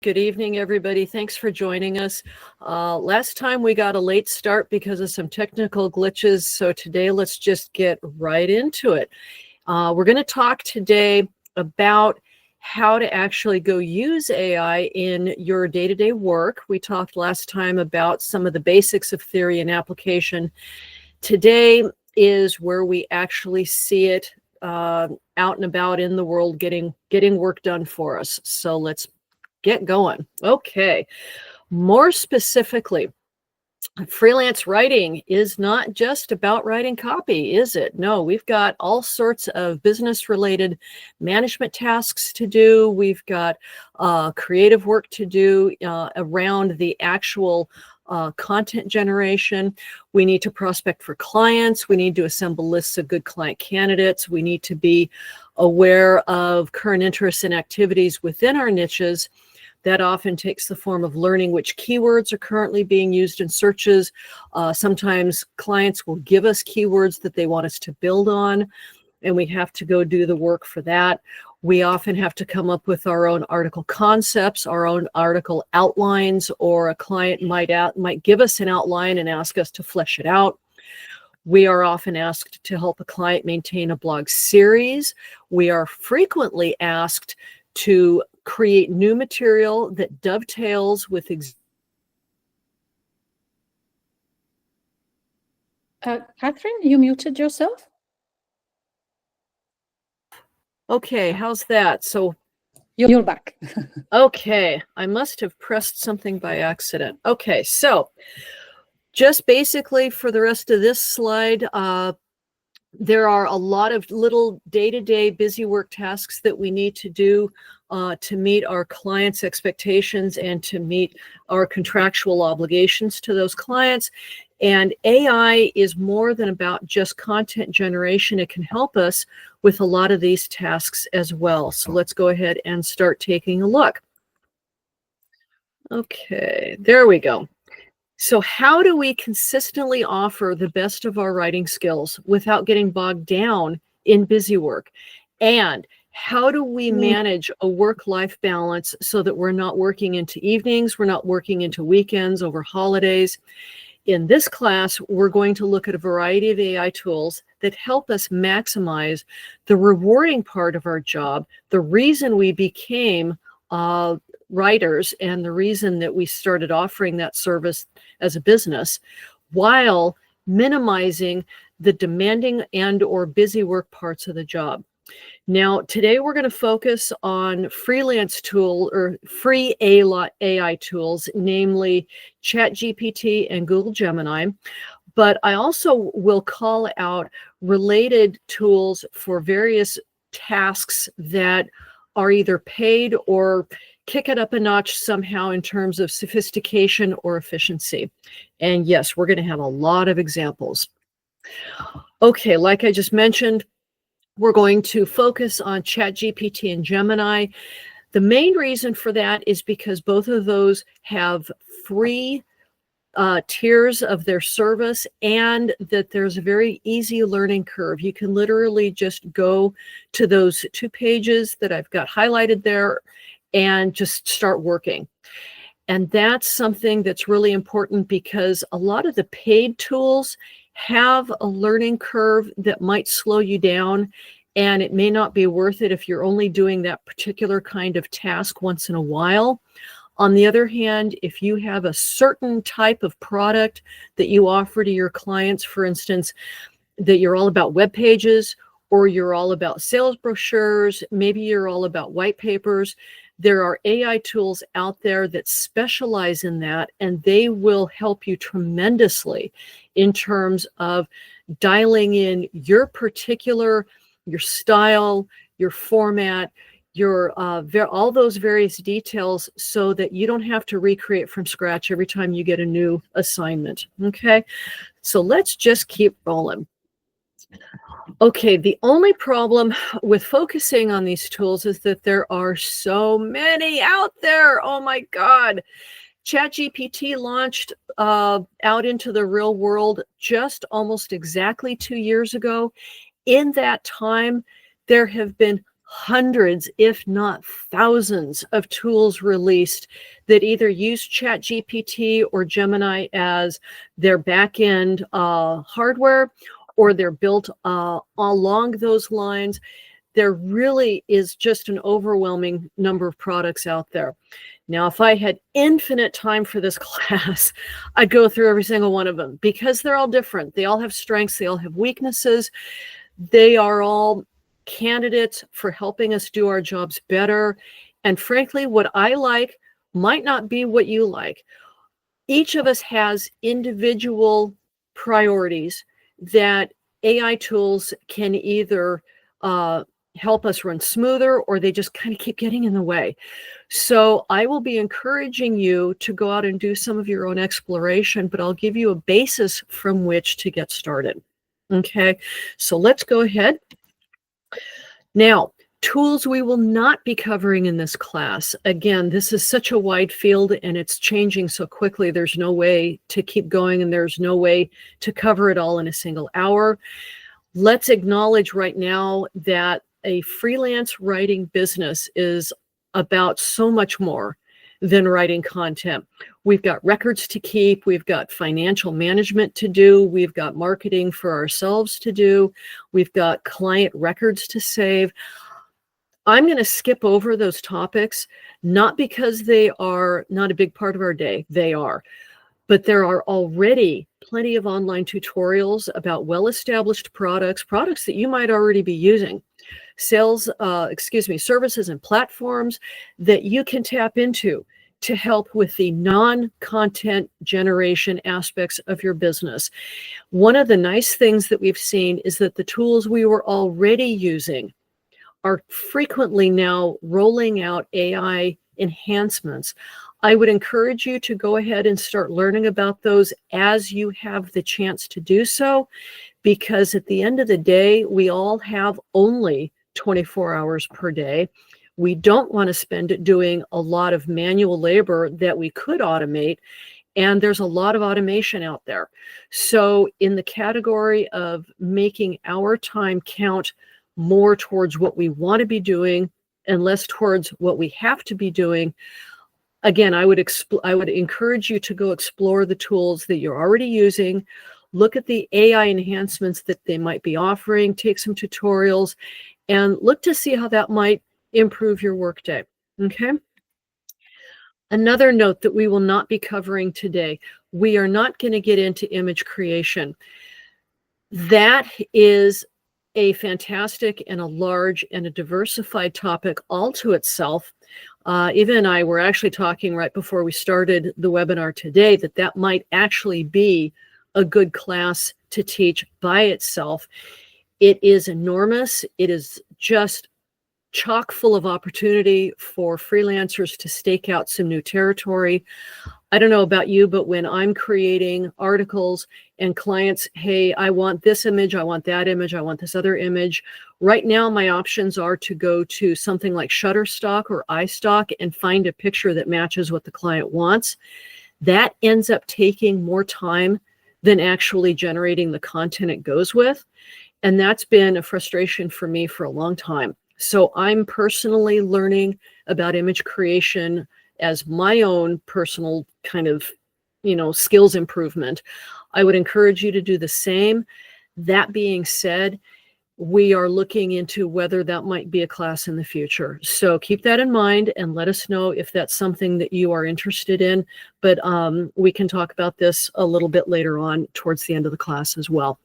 Good evening, everybody. Thanks for joining us. Last time we got a late start because of some technical glitches, so today let's just get right into it. We're going to talk today about how to actually go use AI in your day-to-day work. We talked last time about some of the basics of theory and application. Today is where we actually see it out and about in the world getting work done for us. So let's get going. Okay. More specifically, freelance writing is not just about writing copy, is it? No, we've got all sorts of business-related management tasks to do. We've got creative work to do around the actual content generation. We need to prospect for clients. We need to assemble lists of good client candidates. We need to be aware of current interests and activities within our niches. That often takes the form of learning which keywords are currently being used in searches. Sometimes clients will give us keywords that they want us to build on, and we have to go do the work for that. We often have to come up with our own article concepts, our own article outlines, or a client might give us an outline and ask us to flesh it out. We are often asked to help a client maintain a blog series. We are frequently asked to create new material that dovetails with Kathryn, you muted yourself? Okay, how's that? So you're back. Okay, I must have pressed something by accident. Okay, so just basically for the rest of this slide, there are a lot of little day-to-day busy work tasks that we need to do to meet our clients' expectations and to meet our contractual obligations to those clients. And AI is more than about just content generation. It can help us with a lot of these tasks as well. So let's go ahead and start taking a look. Okay, there we go. So how do we consistently offer the best of our writing skills without getting bogged down in busy work? And how do we manage a work-life balance so that we're not working into evenings, we're not working into weekends, over holidays? In this class, we're going to look at a variety of AI tools that help us maximize the rewarding part of our job, the reason we became writers and the reason that we started offering that service as a business, while minimizing the demanding and or busy work parts of the job. Now, today we're going to focus on freelance tool or free AI tools, namely ChatGPT and Google Gemini. But I also will call out related tools for various tasks that are either paid or kick it up a notch somehow in terms of sophistication or efficiency. And yes, we're going to have a lot of examples. Okay, like I just mentioned, we're going to focus on ChatGPT and Gemini. The main reason for that is because both of those have free tiers of their service, and that there's a very easy learning curve. You can literally just go to those 2 pages that I've got highlighted there and just start working. And that's something that's really important because a lot of the paid tools have a learning curve that might slow you down, and it may not be worth it if you're only doing that particular kind of task once in a while. On the other hand, if you have a certain type of product that you offer to your clients, for instance, that you're all about web pages, or you're all about sales brochures, maybe you're all about white papers, there are AI tools out there that specialize in that, and they will help you tremendously in terms of dialing in your style, your format, all those various details so that you don't have to recreate from scratch every time you get a new assignment. Okay, so let's just keep rolling. Okay, the only problem with focusing on these tools is that there are so many out there. Oh my God. ChatGPT launched out into the real world just almost exactly 2 years ago. In that time, there have been hundreds, if not thousands, of tools released that either use ChatGPT or Gemini as their back-end hardware, or they're built along those lines. There really is just an overwhelming number of products out there. Now, if I had infinite time for this class, I'd go through every single one of them because they're all different. They all have strengths. They all have weaknesses. They are all candidates for helping us do our jobs better. And frankly, what I like might not be what you like. Each of us has individual priorities that AI tools can either help us run smoother, or they just kind of keep getting in the way. So I will be encouraging you to go out and do some of your own exploration, but I'll give you a basis from which to get started. Okay, so let's go ahead. Now, tools we will not be covering in this class. Again, this is such a wide field and it's changing so quickly. There's no way to keep going and there's no way to cover it all in a single hour. Let's acknowledge right now that a freelance writing business is about so much more than writing content. We've got records to keep, we've got financial management to do, we've got marketing for ourselves to do, we've got client records to save. I'm going to skip over those topics, not because they are not a big part of our day, they are, but there are already plenty of online tutorials about well-established products that you might already be using, services and platforms that you can tap into to help with the non-content generation aspects of your business. One of the nice things that we've seen is that the tools we were already using are frequently now rolling out AI enhancements. I would encourage you to go ahead and start learning about those as you have the chance to do so, because at the end of the day, we all have only 24 hours per day. We don't want to spend it doing a lot of manual labor that we could automate, and there's a lot of automation out there. So in the category of making our time count more towards what we want to be doing and less towards what we have to be doing, again, I would encourage you to go explore the tools that you're already using, look at the AI enhancements that they might be offering, take some tutorials, and look to see how that might improve your workday. Okay? Another note that we will not be covering today, we are not going to get into image creation. That is a fantastic and a large and a diversified topic all to itself. Eva and I were actually talking right before we started the webinar today that might actually be a good class to teach by itself. It is enormous. It is just chock full of opportunity for freelancers to stake out some new territory. I don't know about you, but when I'm creating articles and clients, hey, I want this image, I want that image, I want this other image. Right now, my options are to go to something like Shutterstock or iStock and find a picture that matches what the client wants. That ends up taking more time than actually generating the content it goes with. And that's been a frustration for me for a long time. So I'm personally learning about image creation as my own personal kind of, skills improvement. I would encourage you to do the same. That being said, we are looking into whether that might be a class in the future. So keep that in mind and let us know if that's something that you are interested in. But we can talk about this a little bit later on towards the end of the class as well.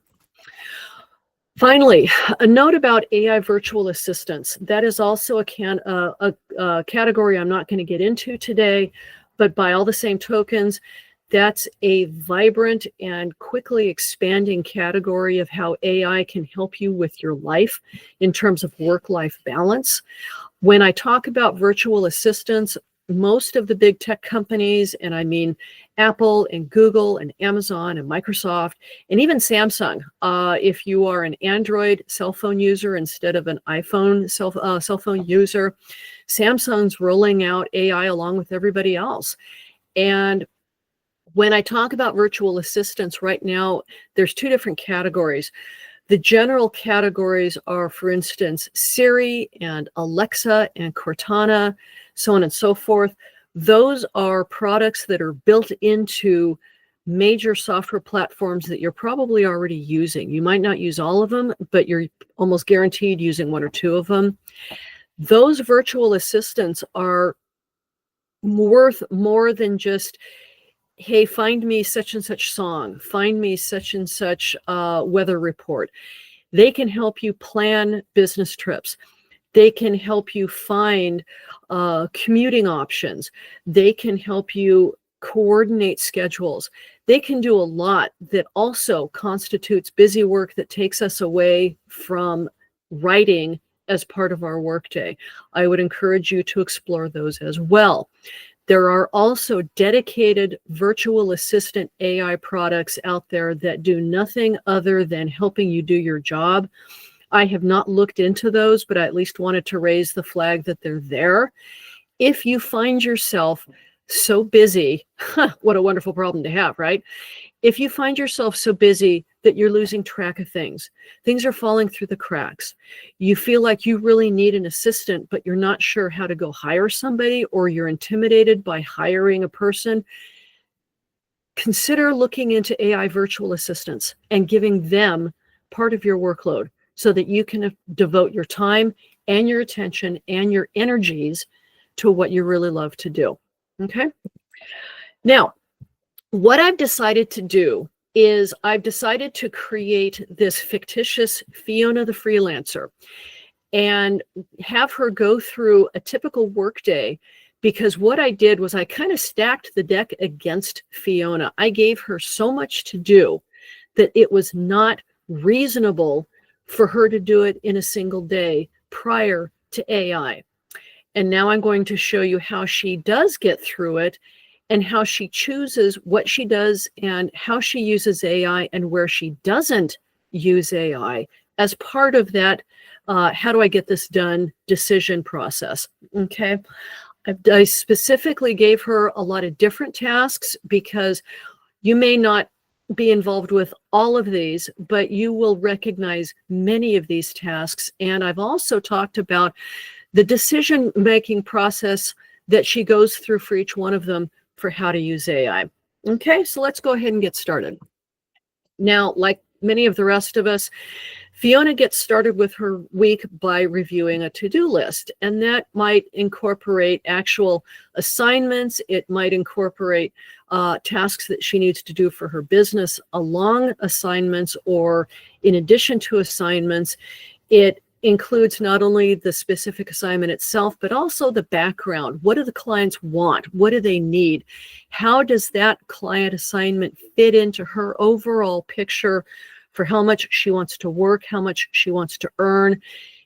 Finally, a note about AI virtual assistants. That is also a category I'm not going to get into today, but by all the same tokens, that's a vibrant and quickly expanding category of how AI can help you with your life in terms of work-life balance. When I talk about virtual assistants, most of the big tech companies, and I mean Apple and Google and Amazon and Microsoft and even Samsung, if you are an Android cell phone user instead of an iPhone cell phone user, Samsung's rolling out AI along with everybody else. And when I talk about virtual assistants right now, there's two different categories. The general categories are, for instance, Siri and Alexa and Cortana, so on and so forth. Those are products that are built into major software platforms that you're probably already using. You might not use all of them, but you're almost guaranteed using one or two of them. Those virtual assistants are worth more than just, hey, find me such and such song, find me such and such weather report. They can help you plan business trips. They can help you find commuting options. They can help you coordinate schedules. They can do a lot that also constitutes busy work that takes us away from writing as part of our workday. I would encourage you to explore those as well. There are also dedicated virtual assistant AI products out there that do nothing other than helping you do your job. I have not looked into those, but I at least wanted to raise the flag that they're there. If you find yourself so busy, what a wonderful problem to have, right? If you find yourself so busy that you're losing track of things are falling through the cracks, you feel like you really need an assistant, but you're not sure how to go hire somebody, or you're intimidated by hiring a person, consider looking into AI virtual assistants and giving them part of your workload so that you can devote your time and your attention and your energies to what you really love to do. Okay? Now, what I've decided to do is I've decided to create this fictitious Fiona the freelancer and have her go through a typical workday, because what I did was I kind of stacked the deck against Fiona. I gave her so much to do that it was not reasonable for her to do it in a single day prior to AI. And now I'm going to show you how she does get through it, and how she chooses what she does, and how she uses AI, and where she doesn't use AI as part of that how do I get this done decision process. Okay. I specifically gave her a lot of different tasks, because you may not be involved with all of these, but you will recognize many of these tasks. And I've also talked about the decision-making process that she goes through for each one of them for how to use AI. Okay, so let's go ahead and get started. Now, like many of the rest of us, Fiona gets started with her week by reviewing a to-do list, and that might incorporate actual assignments. It might incorporate tasks that she needs to do for her business along assignments or in addition to assignments. It includes not only the specific assignment itself, but also the background. What do the clients want? What do they need? How does that client assignment fit into her overall picture for how much she wants to work, how much she wants to earn,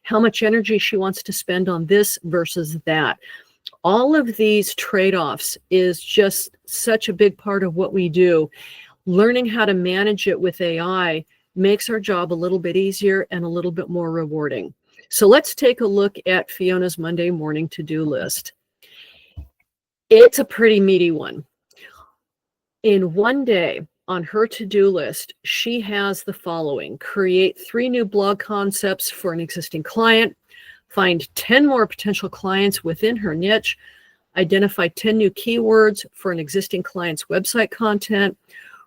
how much energy she wants to spend on this versus that? All of these trade-offs is just such a big part of what we do. Learning how to manage it with AI makes our job a little bit easier and a little bit more rewarding. So let's take a look at Fiona's Monday morning to-do list. It's a pretty meaty one. In one day on her to-do list, she has the following: create 3 new blog concepts for an existing client, find 10 more potential clients within her niche, identify 10 new keywords for an existing client's website content,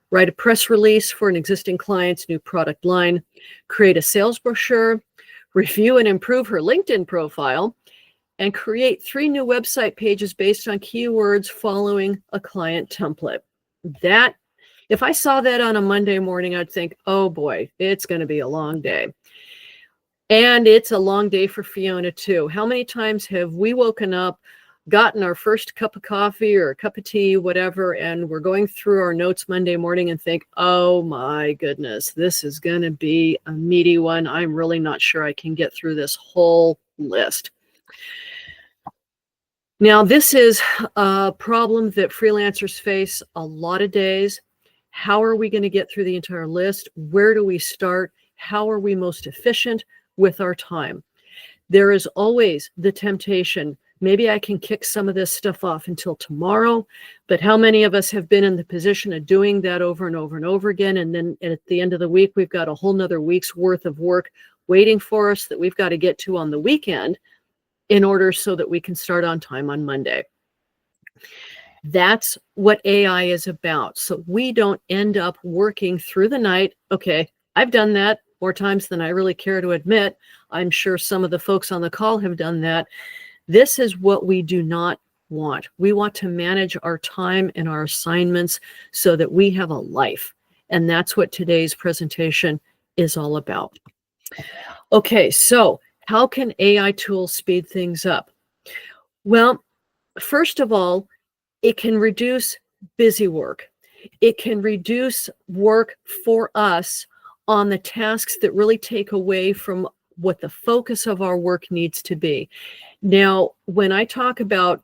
write a press release for an existing client's new product line, create a sales brochure, review and improve her LinkedIn profile, and create 3 new website pages based on keywords following a client template. That, if I saw that on a Monday morning, I'd think, oh boy, it's going to be a long day. And it's a long day for Fiona too. How many times have we woken up, gotten our first cup of coffee or a cup of tea, whatever, and we're going through our notes Monday morning and think, oh my goodness, this is going to be a meaty one. I'm really not sure I can get through this whole list. Now, this is a problem that freelancers face a lot of days. How are we going to get through the entire list? Where do we start? How are we most efficient with our time? There is always the temptation maybe I can kick some of this stuff off until tomorrow. But how many of us have been in the position of doing that over and over and over again? And then at the end of the week, we've got a whole nother week's worth of work waiting for us that we've got to get to on the weekend in order so that we can start on time on Monday. That's what AI is about. So we don't end up working through the night. Okay, I've done that more times than I really care to admit. I'm sure some of the folks on the call have done that. This is what we do not want. We want to manage our time and our assignments so that we have a life. And that's what today's presentation is all about. Okay, so how can AI tools speed things up? Well, first of all, it can reduce busy work. It can reduce work for us on the tasks that really take away from what the focus of our work needs to be. Now, when I talk about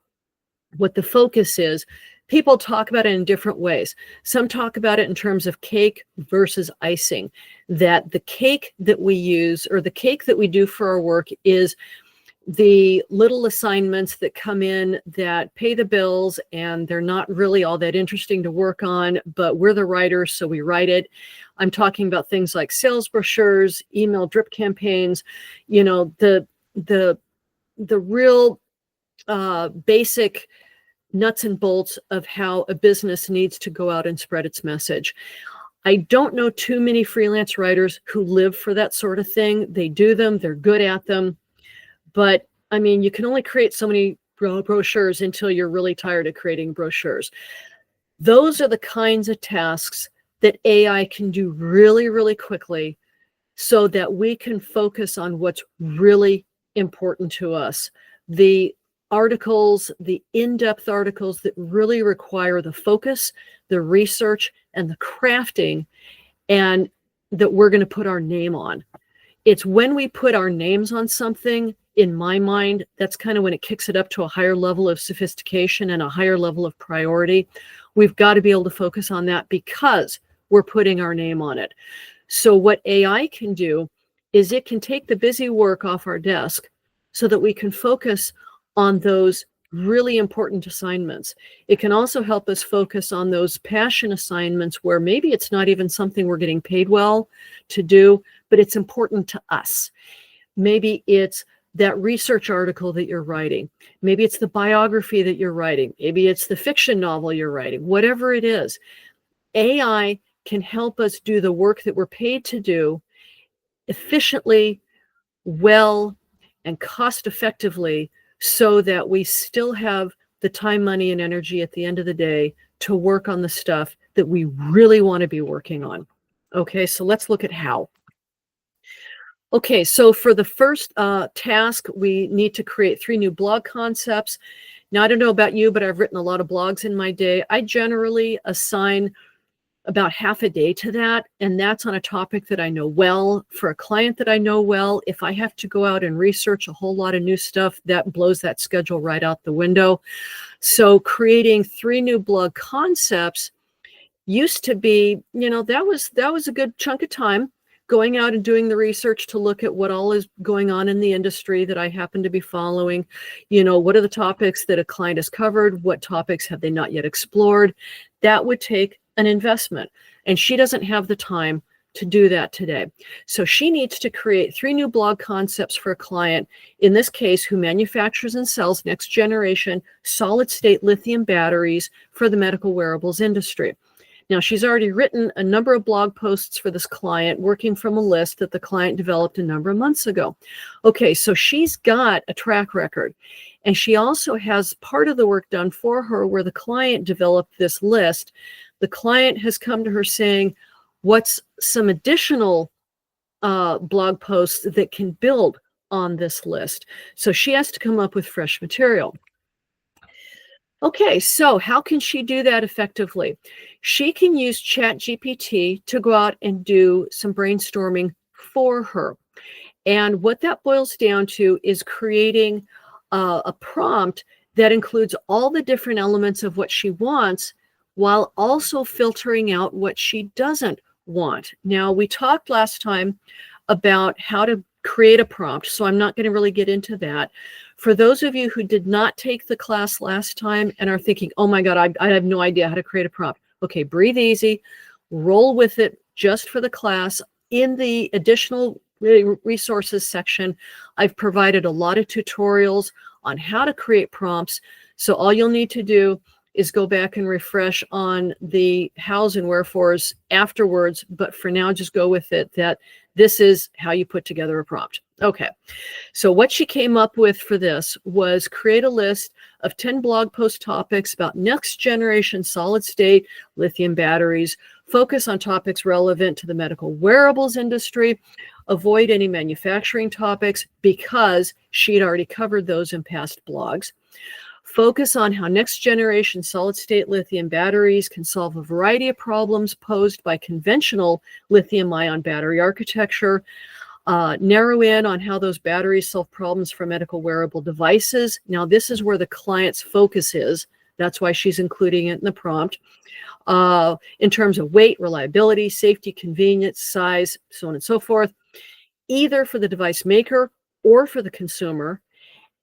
what the focus is, people talk about it in different ways. Some talk about it in terms of cake versus icing, that the cake that we use or the cake that we do for our work is the little assignments that come in that pay the bills and they're not really all that interesting to work on, but we're the writers, so we write it. I'm talking about things like sales brochures, email drip campaigns, you know, the real basic nuts and bolts of how a business needs to go out and spread its message. I don't know too many freelance writers who live for that sort of thing. They do them, they're good at them. But I mean, you can only create so many brochures until you're really tired of creating brochures. Those are the kinds of tasks that AI can do really, really quickly so that we can focus on what's really important to us. The articles, the in-depth articles that really require the focus, the research, and the crafting, and that we're going to put our name on. It's when we put our names on something, in my mind, that's kind of when it kicks it up to a higher level of sophistication and a higher level of priority. We've got to be able to focus on that because we're putting our name on it. So what AI can do is it can take the busy work off our desk so that we can focus on those really important assignments. It can also help us focus on those passion assignments where maybe it's not even something we're getting paid well to do, but it's important to us. Maybe it's that research article that you're writing. Maybe it's the biography that you're writing. Maybe it's the fiction novel you're writing. Whatever it is, AI can help us do the work that we're paid to do efficiently, well, and cost effectively so that we still have the time, money, and energy at the end of the day to work on the stuff that we really want to be working on. Okay, so let's look at how. Okay, so for the first task, we need to create 3 new blog concepts. Now, I don't know about you, but I've written a lot of blogs in my day. I generally assign about half a day to that, and that's on a topic that I know well, for a client that I know well. If I have to go out and research a whole lot of new stuff, that blows that schedule right out the window. So creating 3 new blog concepts used to be, you know, that was a good chunk of time, going out and doing the research to look at what all is going on in the industry that I happen to be following. You know, what are the topics that a client has covered? What topics have they not yet explored? That would take an investment, and she doesn't have the time to do that today. So she needs to create 3 new blog concepts for a client, in this case, who manufactures and sells next generation solid state lithium batteries for the medical wearables industry. Now, she's already written a number of blog posts for this client, working from a list that the client developed a number of months ago. Okay, so she's got a track record, and she also has part of the work done for her where the client developed this list. The client has come to her saying, what's some additional blog posts that can build on this list? So she has to come up with fresh material. Okay, so how can she do that effectively? She can use ChatGPT to go out and do some brainstorming for her. And what that boils down to is creating a prompt that includes all the different elements of what she wants, while also filtering out what she doesn't want. Now, we talked last time about how to create a prompt. So I'm not going to really get into that. For those of you who did not take the class last time and are thinking, oh my God, I have no idea how to create a prompt. Okay, breathe easy, roll with it just for the class. In the additional resources section, I've provided a lot of tutorials on how to create prompts. So all you'll need to do is go back and refresh on the hows and wherefores afterwards. But for now, just go with it that this is how you put together a prompt. Okay, so what she came up with for this was create a list of 10 blog post topics about next generation solid state lithium batteries, focus on topics relevant to the medical wearables industry, avoid any manufacturing topics because she'd already covered those in past blogs. Focus on how next generation solid state lithium batteries can solve a variety of problems posed by conventional lithium ion battery architecture. Narrow in on how those batteries solve problems for medical wearable devices. Now, this is where the client's focus is. That's why she's including it in the prompt. In terms of weight, reliability, safety, convenience, size, so on and so forth, either for the device maker or for the consumer.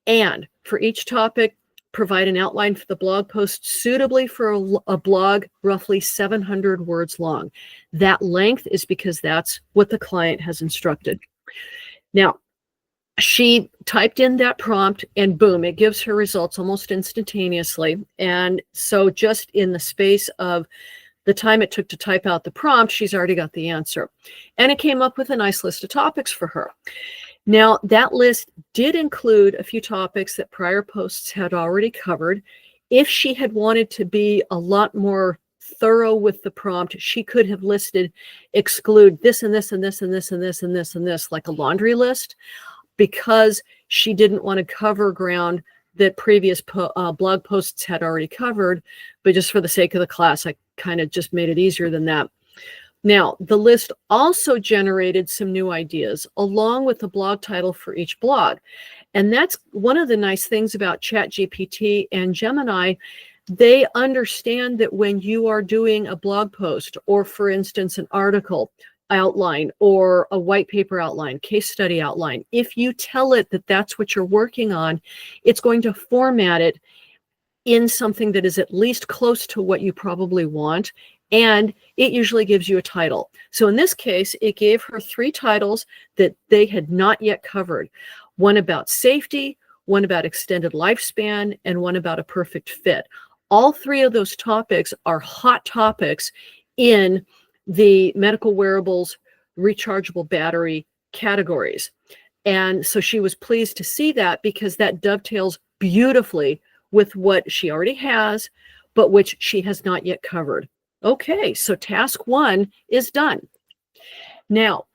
And for each topic, provide an outline for the blog post suitably for a blog roughly 700 words long. That length is because that's what the client has instructed. Now, she typed in that prompt and boom, it gives her results almost instantaneously. And so just in the space of the time it took to type out the prompt, she's already got the answer. And it came up with a nice list of topics for her. Now, that list did include a few topics that prior posts had already covered. If she had wanted to be a lot more thorough with the prompt, she could have listed exclude this and this and this and this and this and this and this, like a laundry list, because she didn't want to cover ground that previous blog posts had already covered. But just for the sake of the class, I kind of just made it easier than that. Now, the list also generated some new ideas along with the blog title for each blog. And that's one of the nice things about ChatGPT and Gemini. They understand that when you are doing a blog post or, for instance, an article outline or a white paper outline, case study outline, if you tell it that that's what you're working on, it's going to format it in something that is at least close to what you probably want. And it usually gives you a title. So in this case, it gave her 3 titles that they had not yet covered. One about safety, one about extended lifespan, and one about a perfect fit. All 3 of those topics are hot topics in the medical wearables rechargeable battery categories. And so she was pleased to see that because that dovetails beautifully with what she already has, but which she has not yet covered. Okay, so task 1 is done. Now,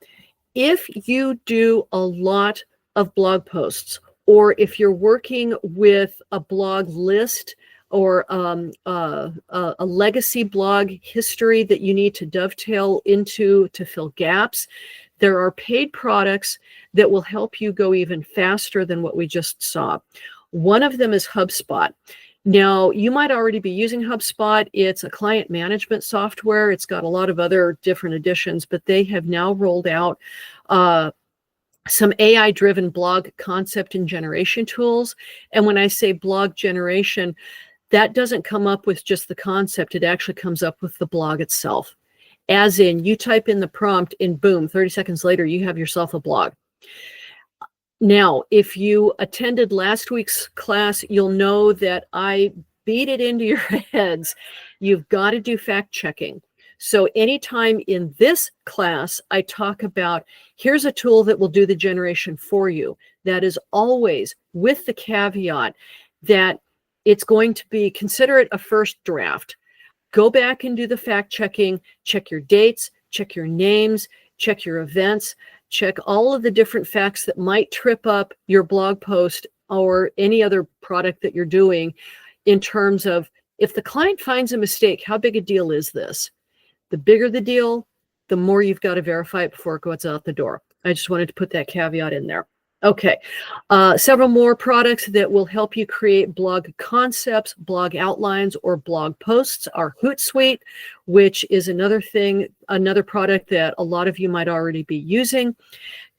if you do a lot of blog posts, or if you're working with a blog list or a legacy blog history that you need to dovetail into to fill gaps, there are paid products that will help you go even faster than what we just saw. One of them is HubSpot. Now, you might already be using HubSpot. It's a client management software. It's got a lot of other different additions, but they have now rolled out some AI-driven blog concept and generation tools. And when I say blog generation, that doesn't come up with just the concept. It actually comes up with the blog itself. As in, you type in the prompt and boom, 30 seconds later, you have yourself a blog. Now, if you attended last week's class, you'll know that I beat it into your heads. You've got to do fact checking. So anytime in this class, I talk about, here's a tool that will do the generation for you. That is always with the caveat that it's going to be, consider it a first draft. Go back and do the fact checking, check your dates, check your names, check your events, check all of the different facts that might trip up your blog post or any other product that you're doing in terms of, if the client finds a mistake, how big a deal is this? The bigger the deal, the more you've got to verify it before it goes out the door. I just wanted to put that caveat in there. Okay, several more products that will help you create blog concepts, blog outlines, or blog posts are Hootsuite, which is another thing, another product that a lot of you might already be using.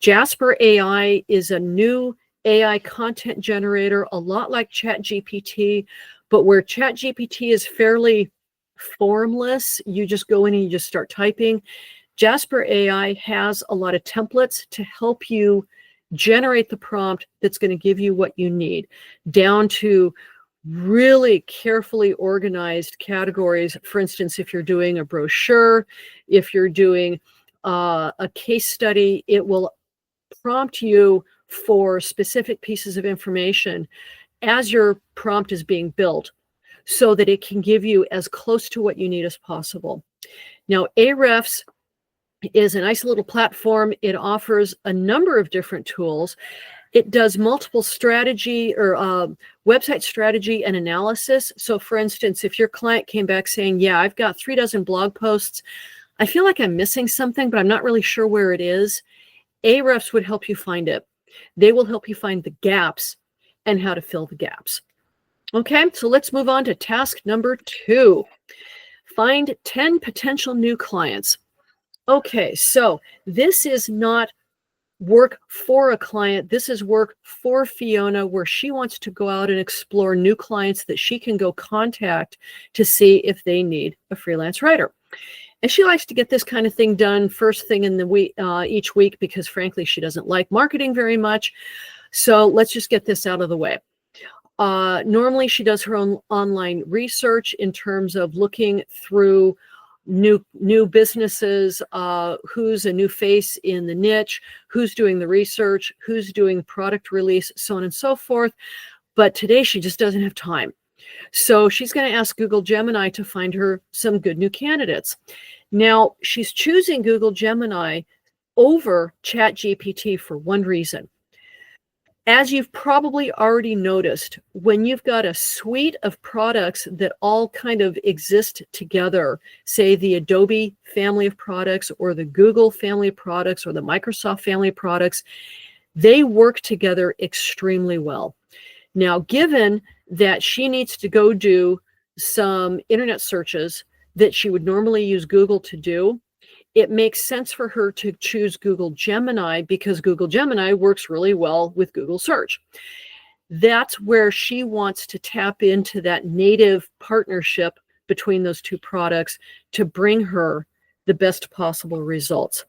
Jasper AI is a new AI content generator, a lot like ChatGPT, but where ChatGPT is fairly formless, you just go in and you just start typing. Jasper AI has a lot of templates to help you generate the prompt that's going to give you what you need, down to really carefully organized categories. For instance, if you're doing a brochure, if you're doing a case study, it will prompt you for specific pieces of information as your prompt is being built, so that it can give you as close to what you need as possible. Now, Ahrefs is a nice little platform. It offers a number of different tools. It does multiple strategy or website strategy and analysis. So for instance, if your client came back saying, yeah, I've got 36 blog posts, I feel like I'm missing something, but I'm not really sure where it is, Ahrefs would help you find it. They will help you find the gaps and how to fill the gaps. Okay, so let's move on to task number 2. Find 10 potential new clients. Okay, so this is not work for a client. This is work for Fiona, where she wants to go out and explore new clients that she can go contact to see if they need a freelance writer. And she likes to get this kind of thing done first thing in the week, each week, because frankly, she doesn't like marketing very much. So let's just get this out of the way. Normally, she does her own online research in terms of looking through new businesses, who's a new face in the niche, who's doing the research, who's doing product release, so on and so forth. But today, she just doesn't have time. So she's going to ask Google Gemini to find her some good new candidates. Now, she's choosing Google Gemini over ChatGPT for one reason. As you've probably already noticed, when you've got a suite of products that all kind of exist together, say the Adobe family of products or the Google family of products or the Microsoft family of products, they work together extremely well. Now, given that she needs to go do some internet searches that she would normally use Google to do, it makes sense for her to choose Google Gemini, because Google Gemini works really well with Google search. That's where she wants to tap into that native partnership between those two products to bring her the best possible results.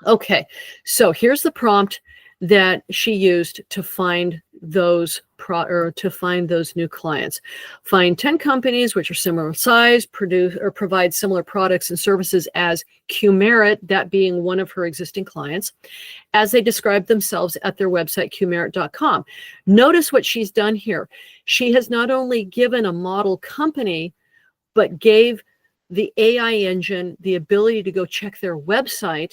Okay, so here's the prompt that she used to find those new clients. Find 10 companies which are similar size, produce or provide similar products and services as Qmerit, that being one of her existing clients, as they describe themselves at their website, qmerit.com. Notice what she's done here. She has not only given a model company, but gave the AI engine the ability to go check their website,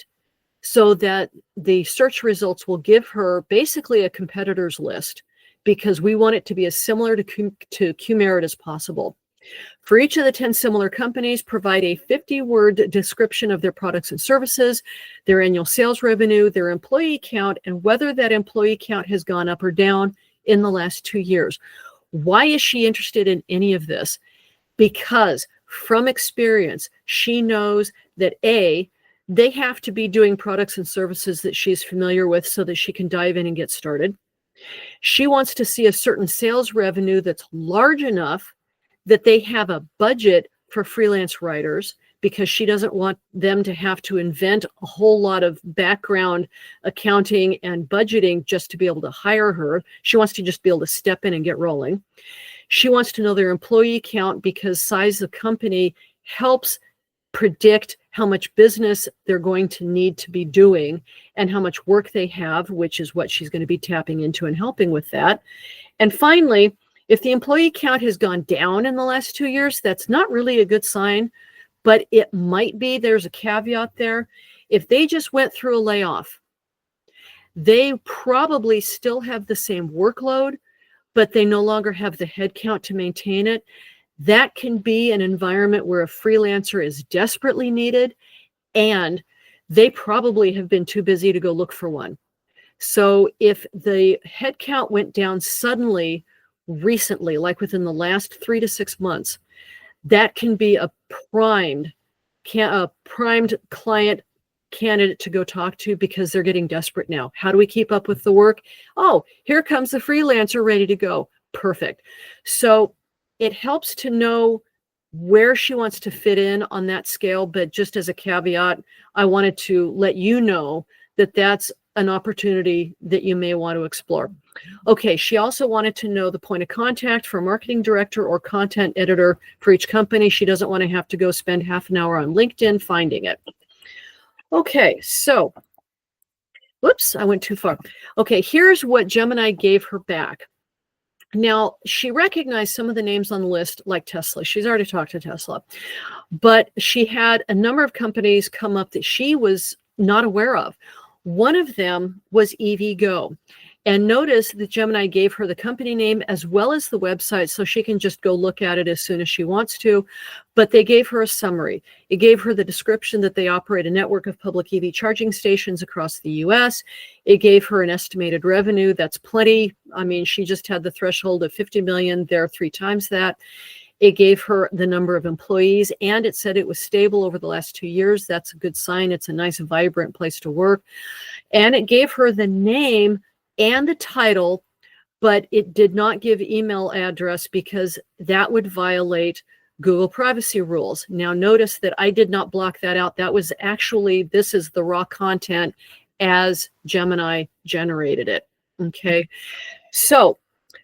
so that the search results will give her basically a competitor's list, because we want it to be as similar to Qmerit as possible. For each of the 10 similar companies, provide a 50-word description of their products and services, their annual sales revenue, their employee count, and whether that employee count has gone up or down in the last 2 years. Why is she interested in any of this? Because from experience, she knows that they have to be doing products and services that she's familiar with so that she can dive in and get started. She wants to see a certain sales revenue that's large enough that they have a budget for freelance writers, because she doesn't want them to have to invent a whole lot of background accounting and budgeting just to be able to hire her. She wants to just be able to step in and get rolling. She wants to know their employee count, because size of company helps predict how much business they're going to need to be doing and how much work they have, which is what she's going to be tapping into and helping with that. And finally, if the employee count has gone down in the last 2 years, that's not really a good sign, but it might be. There's a caveat there. If they just went through a layoff, they probably still have the same workload, but they no longer have the headcount to maintain it. That can be an environment where a freelancer is desperately needed, and they probably have been too busy to go look for one. So if the headcount went down suddenly, recently, like within the last 3 to 6 months, that can be a primed client candidate to go talk to because they're getting desperate now. How do we keep up with the work? Oh, here comes the freelancer ready to go. Perfect. So it helps to know where she wants to fit in on that scale. But just as a caveat, I wanted to let you know that that's an opportunity that you may want to explore. Okay, she also wanted to know the point of contact for marketing director or content editor for each company. She doesn't want to have to go spend half an hour on LinkedIn finding it. Okay, so, whoops, I went too far. Okay, here's what Gemini gave her back. Now, she recognized some of the names on the list, like Tesla. She's already talked to Tesla. But she had a number of companies come up that she was not aware of. One of them was EVgo. And notice that Gemini gave her the company name as well as the website, so she can just go look at it as soon as she wants to. But they gave her a summary. It gave her the description that they operate a network of public EV charging stations across the US. It gave her an estimated revenue. That's plenty. I mean, she just had the threshold of 50 million. They're 3 times that. It gave her the number of employees, and it said it was stable over the last 2 years. That's a good sign. It's a nice, vibrant place to work. And it gave her the name and the title, but it did not give email address because that would violate Google privacy rules. Now notice that I did not block that out. That was actually, this is the raw content as Gemini generated it. Okay, so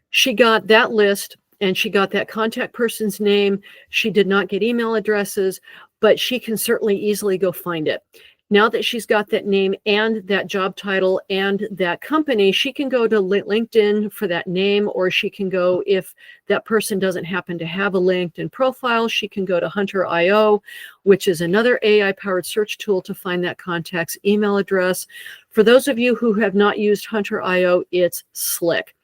she got that list and she got that contact person's name. She did not get email addresses, but she can certainly easily go find it. Now that she's got that name and that job title and that company, she can go to LinkedIn for that name, or she can go, if that person doesn't happen to have a LinkedIn profile, she can go to Hunter.io, which is another AI-powered search tool to find that contact's email address. For those of you who have not used Hunter.io, it's slick.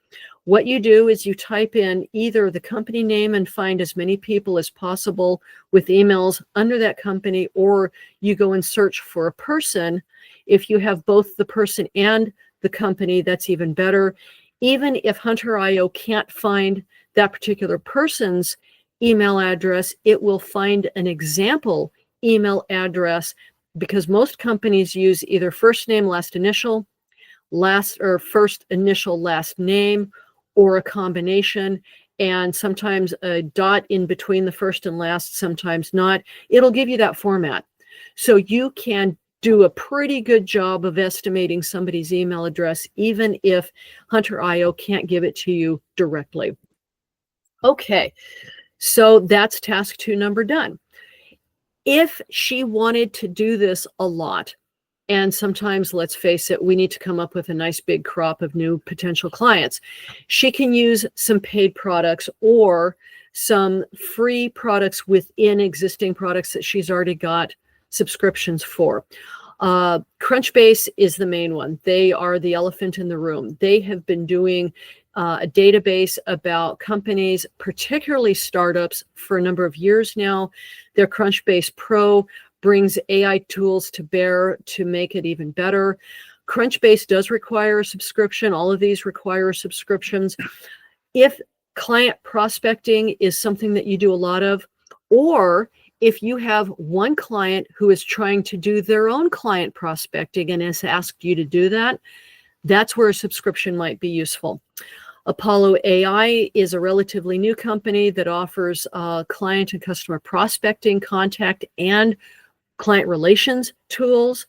What you do is you type in either the company name and find as many people as possible with emails under that company, or you go and search for a person. If you have both the person and the company, that's even better. Even if Hunter.io can't find that particular person's email address, it will find an example email address, because most companies use either first name, last initial, first initial, last name, or a combination, and sometimes a dot in between the first and last, sometimes not. It'll give you that format. So you can do a pretty good job of estimating somebody's email address, even if Hunter.io can't give it to you directly. Okay, so that's task 2 number done. If she wanted to do this a lot, and sometimes, let's face it, we need to come up with a nice big crop of new potential clients, she can use some paid products or some free products within existing products that she's already got subscriptions for. Crunchbase is the main one. They are the elephant in the room. They have been doing a database about companies, particularly startups, for a number of years now. Their Crunchbase Pro brings AI tools to bear to make it even better. Crunchbase does require a subscription. All of these require subscriptions. If client prospecting is something that you do a lot of, or if you have one client who is trying to do their own client prospecting and has asked you to do that, that's where a subscription might be useful. Apollo AI is a relatively new company that offers client and customer prospecting, contact, and client relations tools.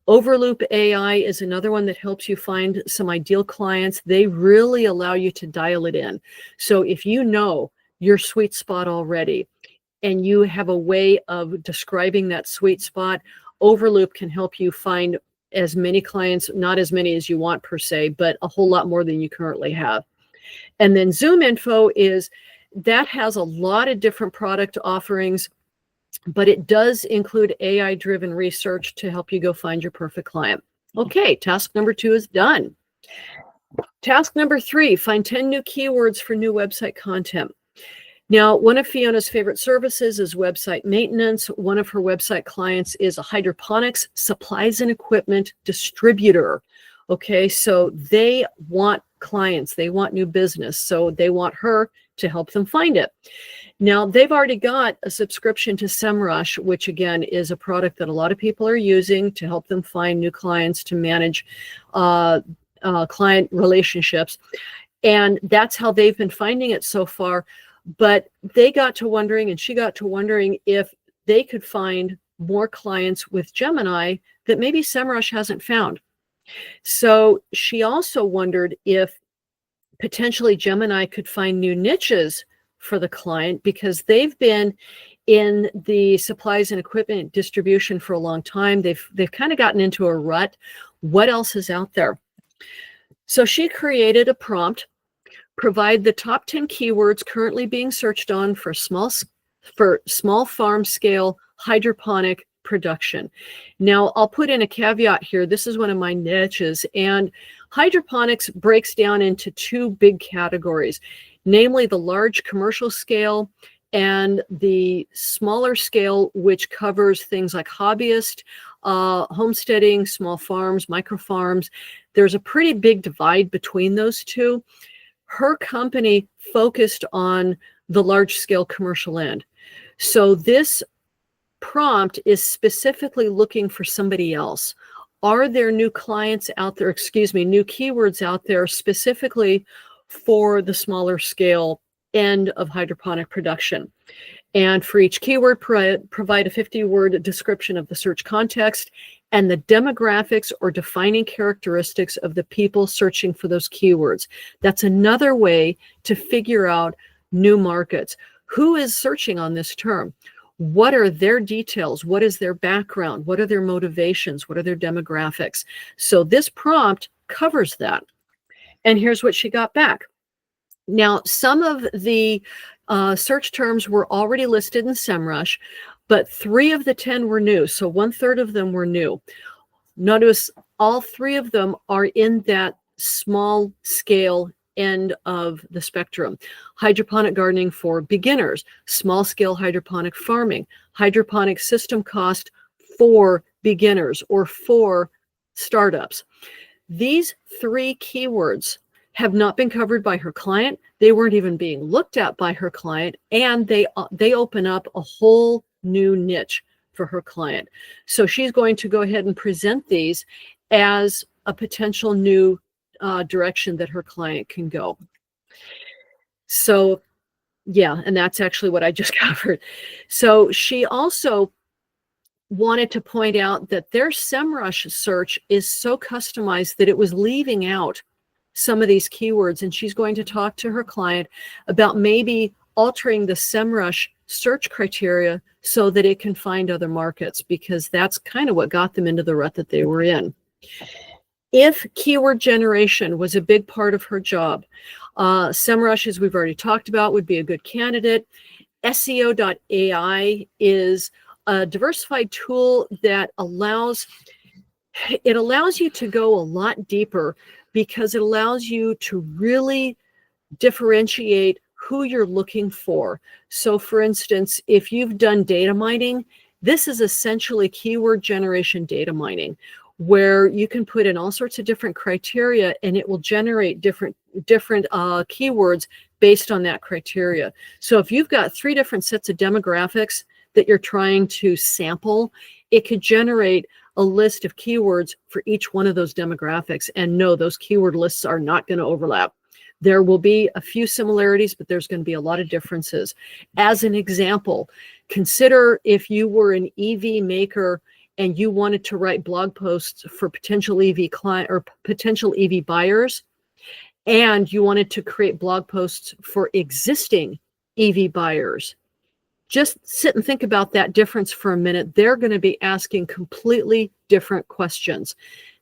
Overloop AI is another one that helps you find some ideal clients. They really allow you to dial it in. So if you know your sweet spot already and you have a way of describing that sweet spot, Overloop can help you find as many clients, not as many as you want per se, but a whole lot more than you currently have. And then Zoom Info that has a lot of different product offerings, but it does include AI-driven research to help you go find your perfect client. Okay, task number 2 is done. Task number 3, find 10 new keywords for new website content. Now, one of Fiona's favorite services is website maintenance. One of her website clients is a hydroponics supplies and equipment distributor. Okay, so they want clients. They want new business. So they want her to help them find it. Now, they've already got a subscription to SEMrush, which again is a product that a lot of people are using to help them find new clients, to manage client relationships. And that's how they've been finding it so far. But they got to wondering, and she got to wondering, if they could find more clients with Gemini that maybe SEMrush hasn't found. So she also wondered if potentially Gemini could find new niches for the client, because they've been in the supplies and equipment distribution for a long time. They've kind of gotten into a rut. What else is out there? So she created a prompt: provide the top 10 keywords currently being searched on for small farm scale hydroponic production. Now, I'll put in a caveat here. This is one of my niches, and hydroponics breaks down into two big categories, namely the large commercial scale and the smaller scale, which covers things like hobbyist, homesteading, small farms, micro farms. There's a pretty big divide between those two. Her company focused on the large scale commercial end. So this prompt is specifically looking for somebody else. Are there new clients out there, new keywords out there specifically for the smaller scale end of hydroponic production? And for each keyword, provide a 50-word description of the search context and the demographics or defining characteristics of the people searching for those keywords. That's another way to figure out new markets. Who is searching on this term? What are their details? What is their background? What are their motivations? What are their demographics? So this prompt covers that. And here's what she got back. Now, some of the search terms were already listed in SEMrush, but 3 of the 10 were new. So 1/3 of them were new. Notice all 3 of them are in that small scale end of the spectrum. Hydroponic gardening for beginners, small scale hydroponic farming, hydroponic system cost for beginners or for startups. These 3 keywords have not been covered by her client. They weren't even being looked at by her client, and they open up a whole new niche for her client. So she's going to go ahead and present these as a potential new direction that her client can go. So yeah, and that's actually what I just covered. So she also wanted to point out that their SEMrush search is so customized that it was leaving out some of these keywords, and she's going to talk to her client about maybe altering the SEMrush search criteria so that it can find other markets, because that's kind of what got them into the rut that they were in. If keyword generation was a big part of her job, SEMrush, as we've already talked about, would be a good candidate. SEO.ai is a diversified tool that allows you to go a lot deeper, because it allows you to really differentiate who you're looking for. So for instance, if you've done data mining, this is essentially keyword generation data mining, where you can put in all sorts of different criteria and it will generate different keywords based on that criteria. So if you've got 3 different sets of demographics that you're trying to sample, it could generate a list of keywords for each one of those demographics. And no, those keyword lists are not going to overlap. There will be a few similarities, but there's going to be a lot of differences. As an example, consider if you were an EV maker and you wanted to write blog posts for potential EV client or potential EV buyers, and you wanted to create blog posts for existing EV buyers. Just sit and think about that difference for a minute. They're going to be asking completely different questions.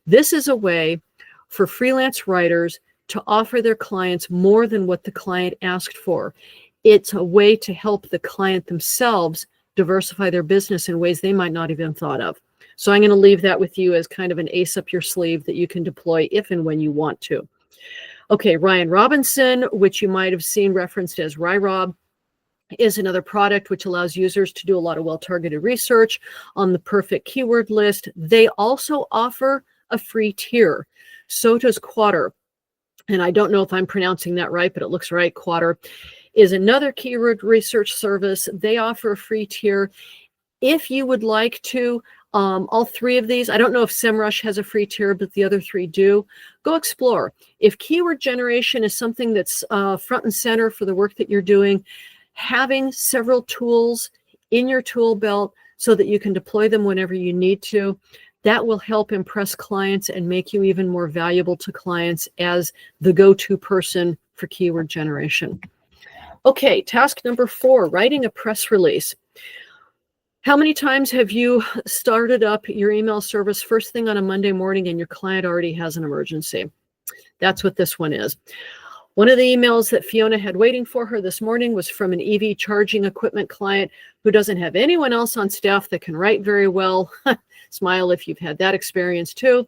This is a way for freelance writers to offer their clients more than what the client asked for. It's a way to help the client themselves diversify their business in ways they might not even thought of. So I'm going to leave that with you as kind of an ace up your sleeve that you can deploy if and when you want to. Okay, Ryan Robinson, which you might have seen referenced as RyRob, is another product which allows users to do a lot of well-targeted research on the perfect keyword list. They also offer a free tier. So does Quater. and I don't know if I'm pronouncing that right, but it looks right, Quater, is another keyword research service. They offer a free tier. If you would like to, all three of these, I don't know if SEMrush has a free tier, but the other three do. Go explore. If keyword generation is something that's front and center for the work that you're doing, having several tools in your tool belt so that you can deploy them whenever you need to, that will help impress clients and make you even more valuable to clients as the go-to person for keyword generation. Okay, task number 4, writing a press release. How many times have you started up your email service first thing on a Monday morning and your client already has an emergency? That's what this one is. One of the emails that Fiona had waiting for her this morning was from an EV charging equipment client who doesn't have anyone else on staff that can write very well. Smile if you've had that experience too.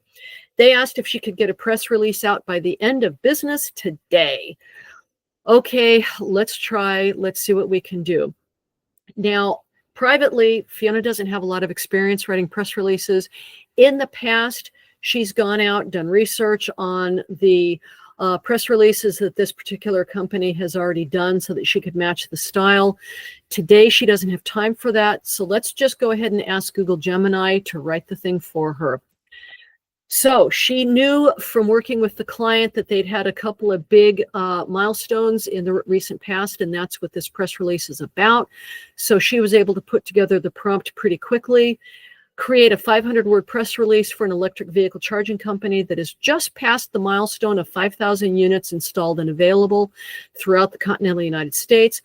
They asked if she could get a press release out by the end of business today. Okay, let's try. Let's see what we can do. Now, privately, Fiona doesn't have a lot of experience writing press releases. In the past, she's gone out, done research on the press releases that this particular company has already done so that she could match the style. Today, she doesn't have time for that. So let's just go ahead and ask Google Gemini to write the thing for her. So she knew from working with the client that they'd had a couple of big milestones in the recent past, and that's what this press release is about. So she was able to put together the prompt pretty quickly, create a 500-word press release for an electric vehicle charging company that has just passed the milestone of 5,000 units installed and available throughout the continental United States.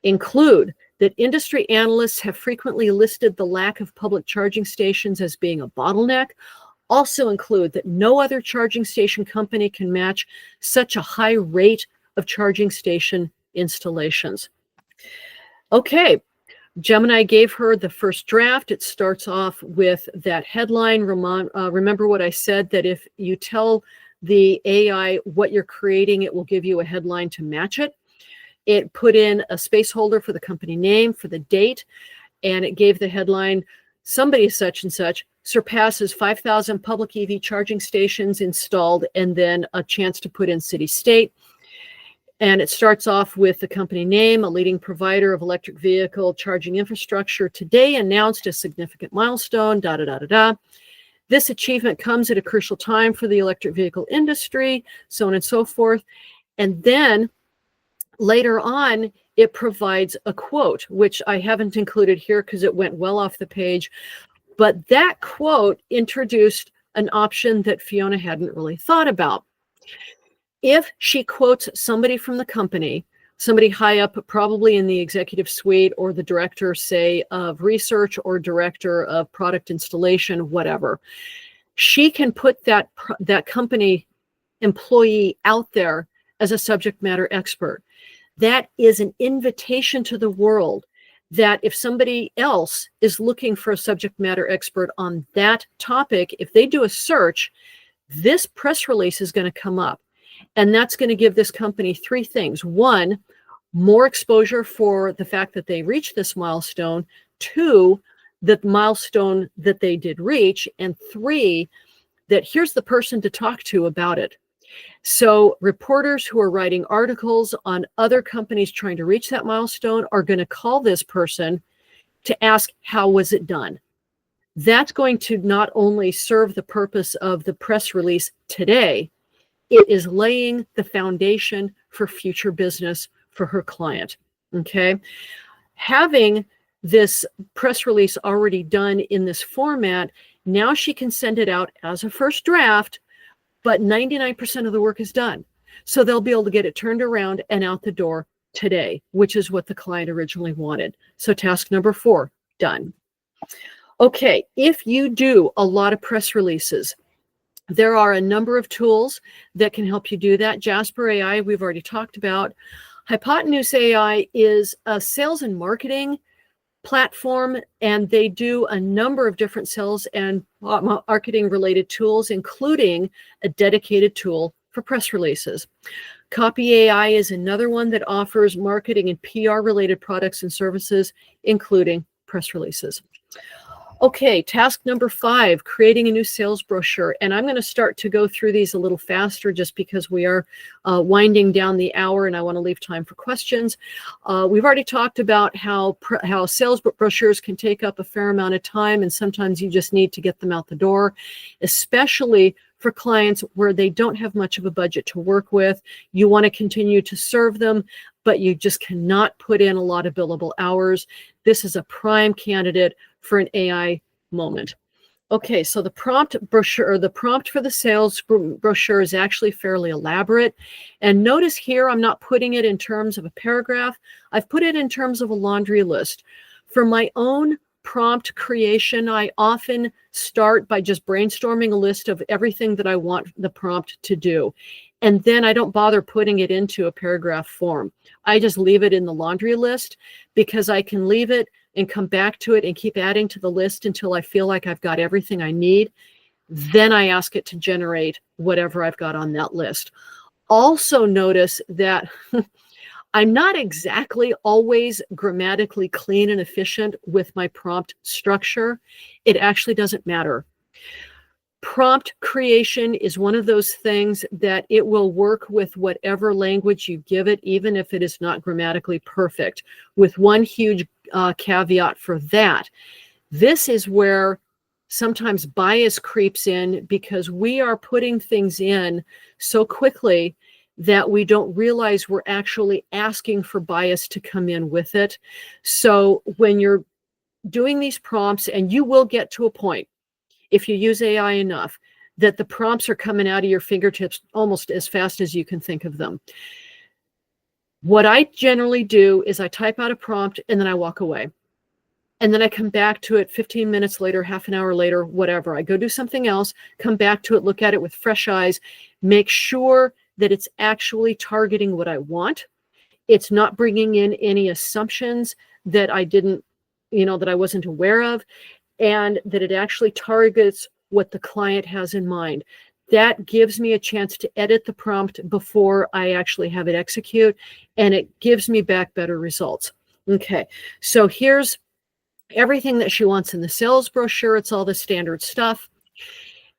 Include that industry analysts have frequently listed the lack of public charging stations as being a bottleneck. Also include that no other charging station company can match such a high rate of charging station installations. Okay, Gemini gave her the first draft. It starts off with that headline. Remember what I said, that if you tell the AI what you're creating, it will give you a headline to match it. It put in a space holder for the company name, for the date, and it gave the headline, somebody such and such surpasses 5,000 public EV charging stations installed, and then a chance to put in city, state. And it starts off with the company name, a leading provider of electric vehicle charging infrastructure, today announced a significant milestone, da da da da da. This achievement comes at a crucial time for the electric vehicle industry, so on and so forth. And then later on, it provides a quote, which I haven't included here because it went well off the page. But that quote introduced an option that Fiona hadn't really thought about. If she quotes somebody from the company, somebody high up, probably in the executive suite, or the director, say, of research, or director of product installation, whatever, she can put that company employee out there as a subject matter expert. That is an invitation to the world that if somebody else is looking for a subject matter expert on that topic, if they do a search, this press release is going to come up. And that's going to give this company 3 things. 1, more exposure for the fact that they reached this milestone. 2, the milestone that they did reach. And 3, that here's the person to talk to about it. So reporters who are writing articles on other companies trying to reach that milestone are going to call this person to ask, how was it done? That's going to not only serve the purpose of the press release today, it is laying the foundation for future business for her client. Okay. Having this press release already done in this format, now she can send it out as a first draft, but 99% of the work is done. So they'll be able to get it turned around and out the door today, which is what the client originally wanted. So task number 4, done. Okay, if you do a lot of press releases, there are a number of tools that can help you do that. Jasper AI, we've already talked about. Hypotenuse AI is a sales and marketing platform, and they do a number of different sales and marketing related tools, including a dedicated tool for press releases. Copy AI is another one that offers marketing and PR related products and services, including press releases. Okay, task number 5, creating a new sales brochure. And I'm going to start to go through these a little faster just because we are winding down the hour and I want to leave time for questions. We've already talked about how sales brochures can take up a fair amount of time, and sometimes you just need to get them out the door, especially for clients where they don't have much of a budget to work with. You want to continue to serve them, but you just cannot put in a lot of billable hours. This is a prime candidate for an AI moment. Okay, so the prompt brochure, or the prompt for the sales brochure, is actually fairly elaborate. And notice here, I'm not putting it in terms of a paragraph. I've put it in terms of a laundry list. For my own prompt creation, I often start by just brainstorming a list of everything that I want the prompt to do. And then I don't bother putting it into a paragraph form. I just leave it in the laundry list because I can leave it and come back to it and keep adding to the list until I feel like I've got everything I need. Then I ask it to generate whatever I've got on that list. Also notice that I'm not exactly always grammatically clean and efficient with my prompt structure. It actually doesn't matter. Prompt creation is one of those things that it will work with whatever language you give it, even if it is not grammatically perfect, with one huge caveat for that. This is where sometimes bias creeps in because we are putting things in so quickly that we don't realize we're actually asking for bias to come in with it. So when you're doing these prompts, and you will get to a point, if you use AI enough, that the prompts are coming out of your fingertips almost as fast as you can think of them. What I generally do is I type out a prompt and then I walk away. And then I come back to it 15 minutes later, half an hour later, whatever. I go do something else, come back to it, look at it with fresh eyes, make sure that it's actually targeting what I want. It's not bringing in any assumptions that I didn't, that I wasn't aware of, and that it actually targets what the client has in mind. That gives me a chance to edit the prompt before I actually have it execute, and it gives me back better results. Okay, so here's everything that she wants in the sales brochure. It's all the standard stuff.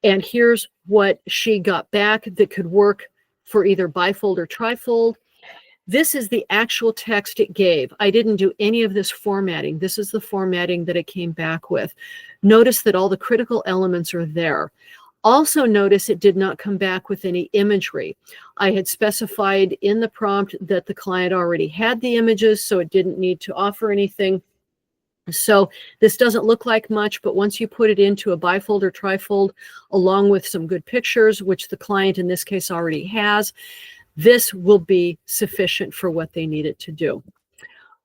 And here's what she got back that could work for either bifold or trifold. This is the actual text it gave. I didn't do any of this formatting. This is the formatting that it came back with. Notice that all the critical elements are there. Also notice it did not come back with any imagery. I had specified in the prompt that the client already had the images, so it didn't need to offer anything. So this doesn't look like much, but once you put it into a bifold or trifold, along with some good pictures, which the client in this case already has, this will be sufficient for what they need it to do.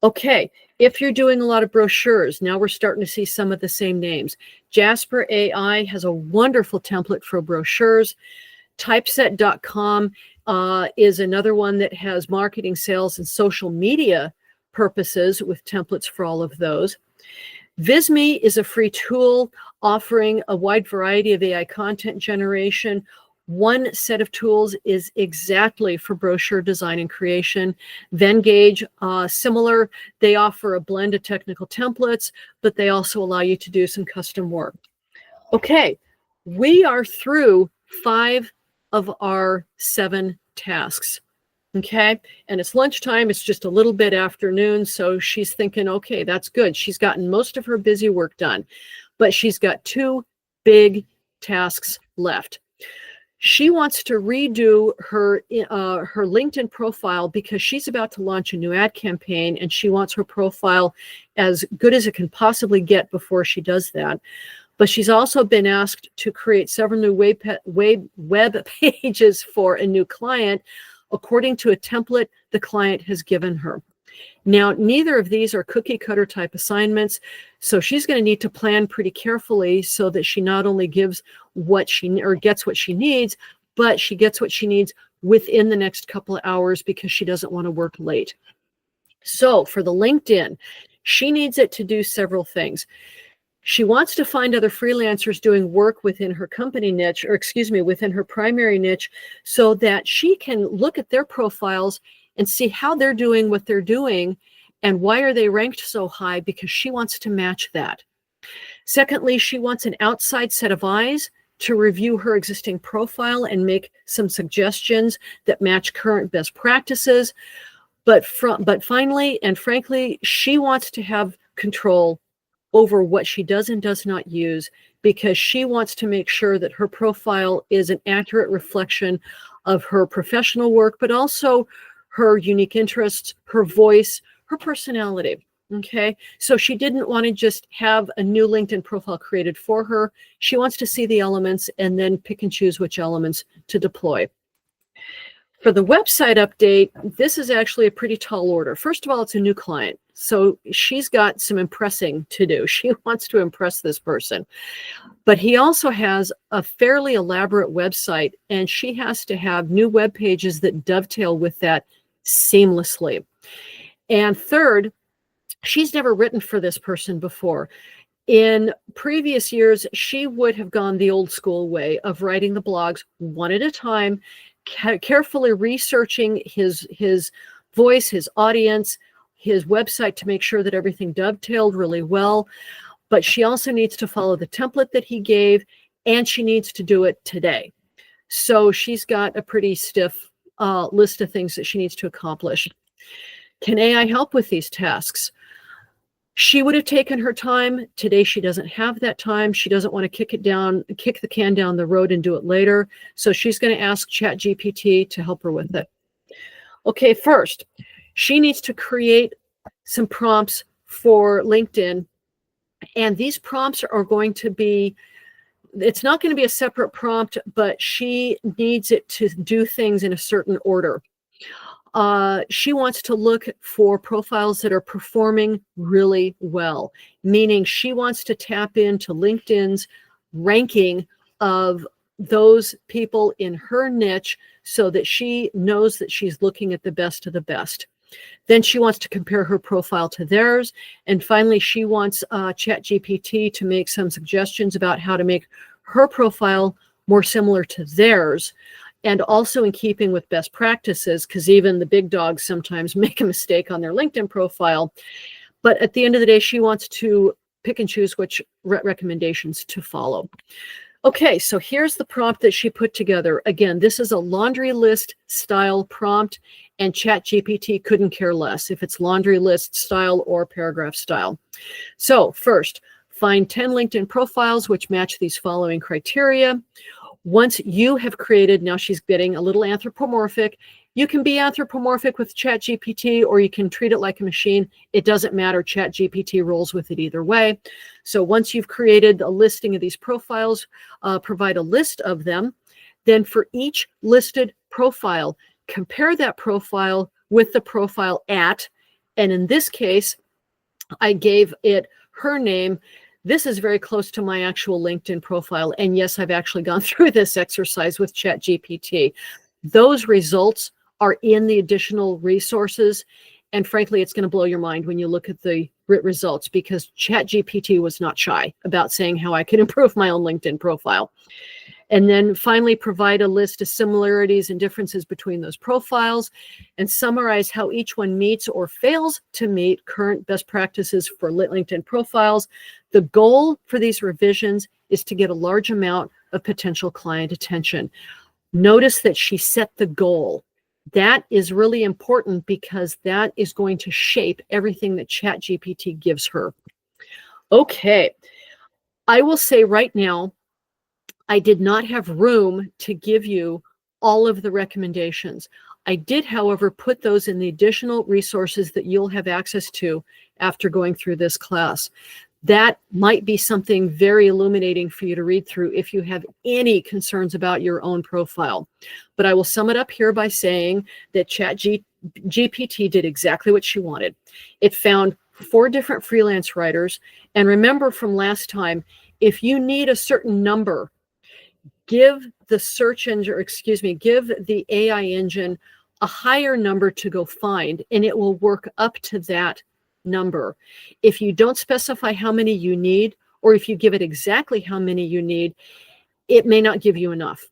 Okay, if you're doing a lot of brochures, now we're starting to see some of the same names. Jasper AI has a wonderful template for brochures. Typeset.com is another one that has marketing, sales, and social media purposes with templates for all of those. Visme is a free tool offering a wide variety of AI content generation. One set of tools is exactly for brochure design and creation. Venngage, similar. They offer a blend of technical templates, but they also allow you to do some custom work. Okay, we are through 5 of our 7 tasks. Okay, and it's lunchtime. It's just a little bit afternoon. So she's thinking, okay, that's good. She's gotten most of her busy work done, but she's got 2 big tasks left. She wants to redo her LinkedIn profile because she's about to launch a new ad campaign, and she wants her profile as good as it can possibly get before she does that. But she's also been asked to create several new web pages for a new client according to a template the client has given her. Now, neither of these are cookie cutter type assignments, so she's going to need to plan pretty carefully so that she not only gives what she gets what she needs, but she gets what she needs within the next couple of hours because she doesn't want to work late. So for the LinkedIn, she needs it to do several things. She wants to find other freelancers doing work within her company niche, or excuse me, within her primary niche, so that she can look at their profiles and see how they're doing what they're doing and why are they ranked so high, because she wants to match that. Secondly, she wants an outside set of eyes to review her existing profile and make some suggestions that match current best practices. But finally and frankly, she wants to have control over what she does and does not use, because she wants to make sure that her profile is an accurate reflection of her professional work, but also her unique interests, her voice, her personality. Okay, so she didn't want to just have a new LinkedIn profile created for her. She wants to see the elements and then pick and choose which elements to deploy. For the website update, this is actually a pretty tall order. First of all, it's a new client, so she's got some impressing to do. She wants to impress this person. But he also has a fairly elaborate website, and she has to have new web pages that dovetail with that seamlessly. And third, she's never written for this person before. In previous years, she would have gone the old school way of writing the blogs one at a time, carefully researching his voice, his audience, his website to make sure that everything dovetailed really well. But she also needs to follow the template that he gave, and she needs to do it today. So she's got a pretty stiff list of things that she needs to accomplish. Can AI help with these tasks? She would have taken her time. Today, she doesn't have that time. She doesn't want to kick the can down the road and do it later. So she's going to ask ChatGPT to help her with it. Okay, first, she needs to create some prompts for LinkedIn. And these prompts are going to be, it's not going to be a separate prompt, but she needs it to do things in a certain order. She wants to look for profiles that are performing really well, meaning she wants to tap into LinkedIn's ranking of those people in her niche so that she knows that she's looking at the best of the best. Then she wants to compare her profile to theirs. And finally, she wants ChatGPT to make some suggestions about how to make her profile more similar to theirs, and also in keeping with best practices, because even the big dogs sometimes make a mistake on their LinkedIn profile. But at the end of the day, she wants to pick and choose which recommendations to follow. Okay, so here's the prompt that she put together. Again, this is a laundry list style prompt, and ChatGPT couldn't care less if it's laundry list style or paragraph style. So first, find 10 LinkedIn profiles which match these following criteria. Once you have created, now she's getting a little anthropomorphic. You can be anthropomorphic with ChatGPT, or you can treat it like a machine. It doesn't matter. ChatGPT rolls with it either way. So once you've created a listing of these profiles, provide a list of them. Then for each listed profile, compare that profile with the profile at, and in this case, I gave it her name. This is very close to my actual LinkedIn profile. And yes, I've actually gone through this exercise with ChatGPT. Those results are in the additional resources. And frankly, it's going to blow your mind when you look at the results, because ChatGPT was not shy about saying how I could improve my own LinkedIn profile. And then finally, provide a list of similarities and differences between those profiles, and summarize how each one meets or fails to meet current best practices for LinkedIn profiles. The goal for these revisions is to get a large amount of potential client attention. Notice that she set the goal. That is really important, because that is going to shape everything that ChatGPT gives her. Okay, I will say right now, I did not have room to give you all of the recommendations. I did, however, put those in the additional resources that you'll have access to after going through this class. That might be something very illuminating for you to read through if you have any concerns about your own profile. But I will sum it up here by saying that ChatGPT did exactly what she wanted. It found 4 different freelance writers. And remember from last time, if you need a certain number, give the search engine, or excuse me, give the AI engine a higher number to go find, and it will work up to that number. If you don't specify how many you need, or if you give it exactly how many you need, it may not give you enough.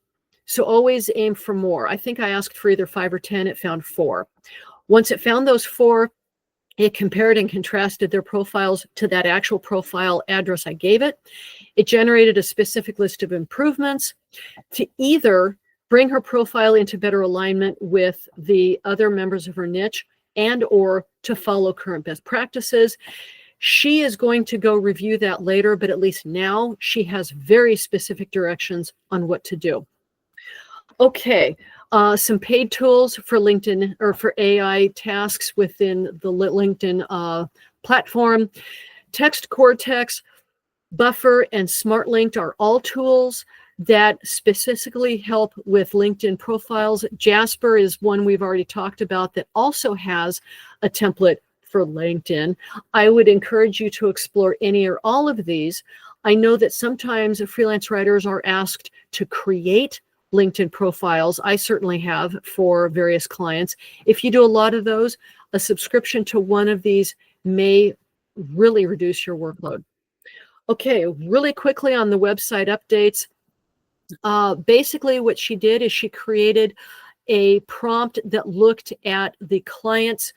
So always aim for more. I think I asked for either 5 or 10. It found 4. Once it found those 4, It compared and contrasted their profiles to that actual profile address I gave it. It generated a specific list of improvements to either bring her profile into better alignment with the other members of her niche and or to follow current best practices. She is going to go review that later, but at least now she has very specific directions on what to do. Okay, some paid tools for LinkedIn or for AI tasks within the LinkedIn platform. Text Cortex, Buffer, and SmartLinked are all tools that specifically help with LinkedIn profiles. Jasper is one we've already talked about that also has a template for LinkedIn. I would encourage you to explore any or all of these. I know that sometimes freelance writers are asked to create LinkedIn profiles. I certainly have for various clients. If you do a lot of those, a subscription to one of these may really reduce your workload. Okay, really quickly on the website updates. Basically what she did is she created a prompt that looked at the client's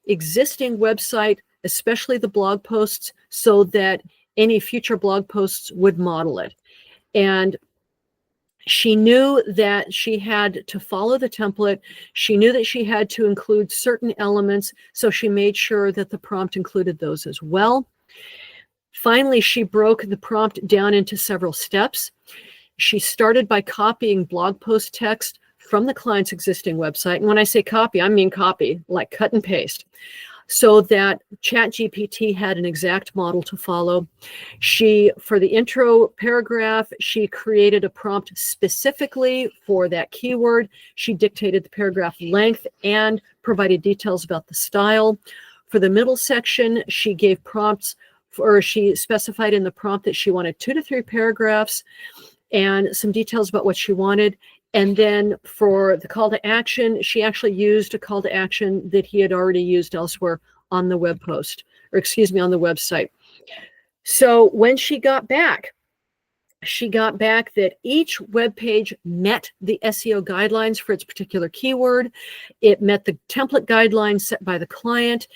existing website, especially the blog posts, so that any future blog posts would model it. And she knew that she had to follow the template. She knew that she had to include certain elements, so she made sure that the prompt included those as well. Finally, she broke the prompt down into several steps. She started by copying blog post text from the client's existing website. And when I say copy, I mean copy, like cut and paste, so that ChatGPT had an exact model to follow. For the intro paragraph, she created a prompt specifically for that keyword. She dictated the paragraph length and provided details about the style. For the middle section, she gave prompts, or she specified in the prompt that she wanted 2 to 3 paragraphs and some details about what she wanted. And then for the call to action, she actually used a call to action that he had already used elsewhere on the web post, or excuse me, on the website. So when she got back that each web page met the SEO guidelines for its particular keyword. It met the template guidelines set by the client,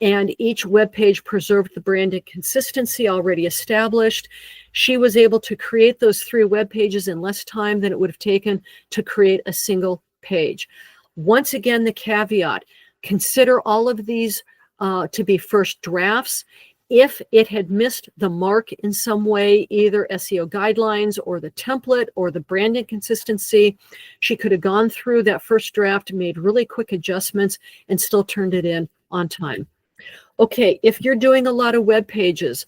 and each web page preserved the branded consistency already established. She was able to create those 3 web pages in less time than it would have taken to create a single page. Once again, the caveat: consider all of these to be first drafts. If it had missed the mark in some way, either SEO guidelines or the template or the branding consistency, she could have gone through that first draft, made really quick adjustments, and still turned it in on time. Okay, if you're doing a lot of web pages,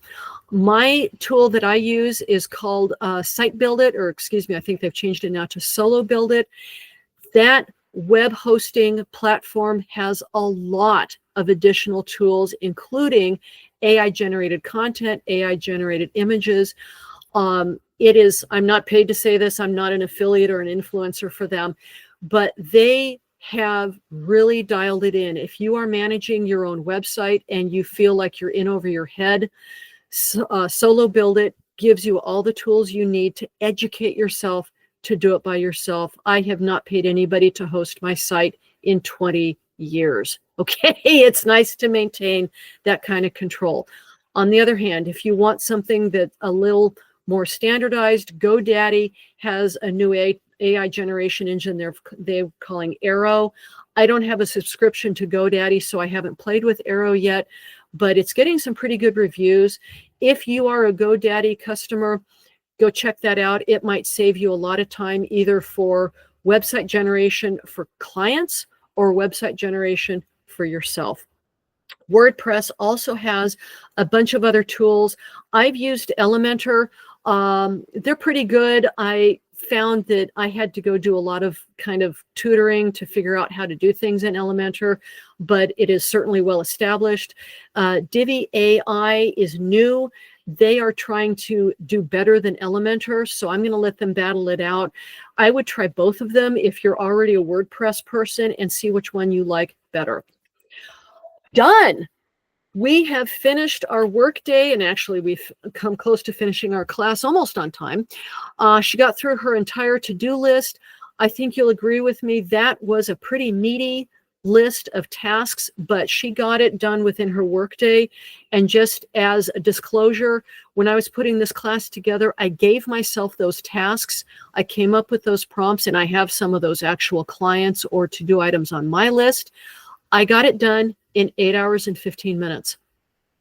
my tool that I use is called Site Build It, or excuse me, I think they've changed it now to Solo Build It. That web hosting platform has a lot of additional tools, including AI-generated content, AI-generated images. I'm not paid to say this, I'm not an affiliate or an influencer for them, but they have really dialed it in. If you are managing your own website and you feel like you're in over your head, Solo Build It gives you all the tools you need to educate yourself to do it by yourself. I have not paid anybody to host my site in 20 years. Okay, it's nice to maintain that kind of control. On the other hand, if you want something that's a little more standardized, GoDaddy has a new AI generation engine they're calling Arrow. I don't have a subscription to GoDaddy, so I haven't played with Arrow yet, but it's getting some pretty good reviews. If you are a GoDaddy customer, go check that out. It might save you a lot of time, either for website generation for clients or website generation for yourself. WordPress also has a bunch of other tools. I've used Elementor. They're pretty good. I found that I had to go do a lot of kind of tutoring to figure out how to do things in Elementor, but it is certainly well established. Divi AI is new. They are trying to do better than Elementor, so I'm going to let them battle it out. I would try both of them if you're already a WordPress person and see which one you like better. Done. We have finished our work day, and actually we've come close to finishing our class almost on time. She got through her entire to-do list. I think you'll agree with me that was a pretty meaty list of tasks, but she got it done within her workday. And just as a disclosure, when I was putting this class together, I gave myself those tasks. I came up with those prompts, and I have some of those actual clients or to-do items on my list. I got it done in 8 hours and 15 minutes.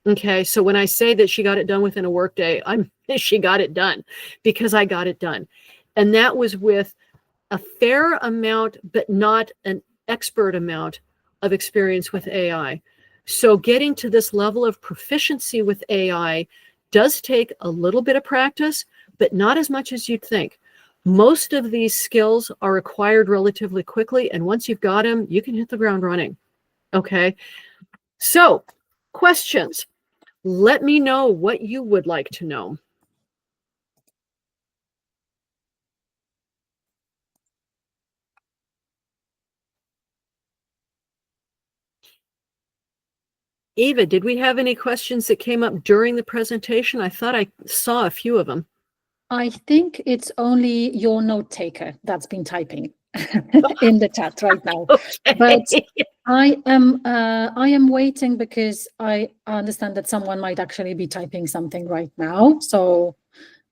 Okay, so when I say that she got it done within a workday, she got it done because I got it done. And that was with a fair amount, but not an expert amount of experience with AI. So getting to this level of proficiency with AI does take a little bit of practice, but not as much as you'd think. Most of these skills are acquired relatively quickly, and once you've got them, you can hit the ground running. Okay, so questions. Let me know what you would like to know. Eva, did we have any questions that came up during the presentation? I thought I saw a few of them. I think it's only your note taker that's been typing in the chat right now. Okay. But I am waiting because I understand that someone might actually be typing something right now. So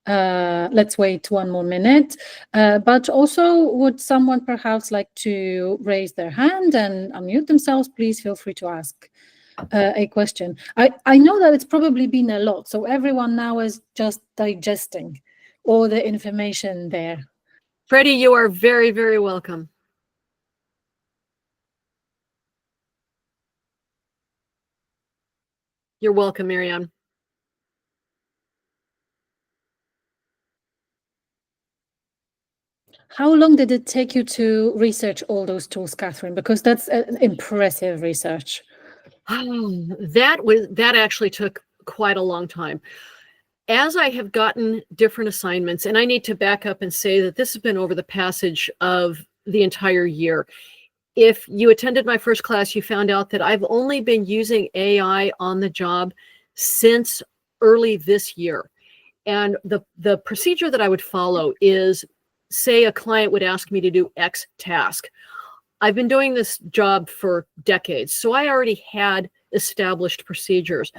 let's wait one more minute. But also, would someone perhaps like to raise their hand and unmute themselves? Please feel free to ask a question. I know that it's probably been a lot, so everyone now is just digesting all the information there. Freddie, you are very, very welcome. You're welcome, Marianne. How long did it take you to research all those tools, Kathryn? Because that's an impressive research. That actually took quite a long time. As I have gotten different assignments, and I need to back up and say that this has been over the passage of the entire year. If you attended my first class, you found out that I've only been using AI on the job since early this year. And the procedure that I would follow is, say a client would ask me to do X task. I've been doing this job for decades, so I already had established procedures.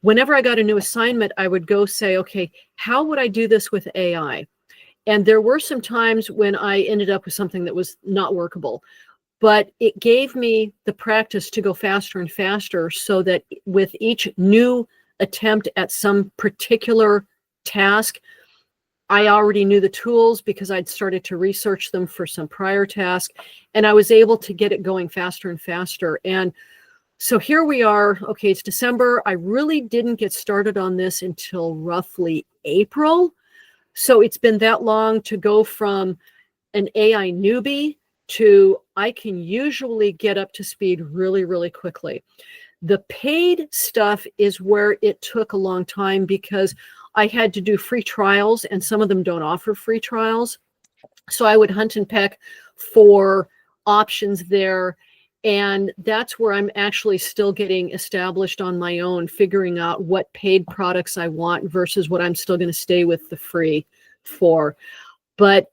Whenever I got a new assignment, I would go say, okay, how would I do this with AI? And there were some times when I ended up with something that was not workable, but it gave me the practice to go faster and faster so that with each new attempt at some particular task, I already knew the tools because I'd started to research them for some prior task, and I was able to get it going faster and faster. And so here we are. Okay, it's December. I really didn't get started on this until roughly April. So it's been that long to go from an AI newbie to I can usually get up to speed really, really quickly. The paid stuff is where it took a long time because I had to do free trials, and some of them don't offer free trials. So I would hunt and peck for options there. And that's where I'm actually still getting established on my own, figuring out what paid products I want versus what I'm still going to stay with the free for. But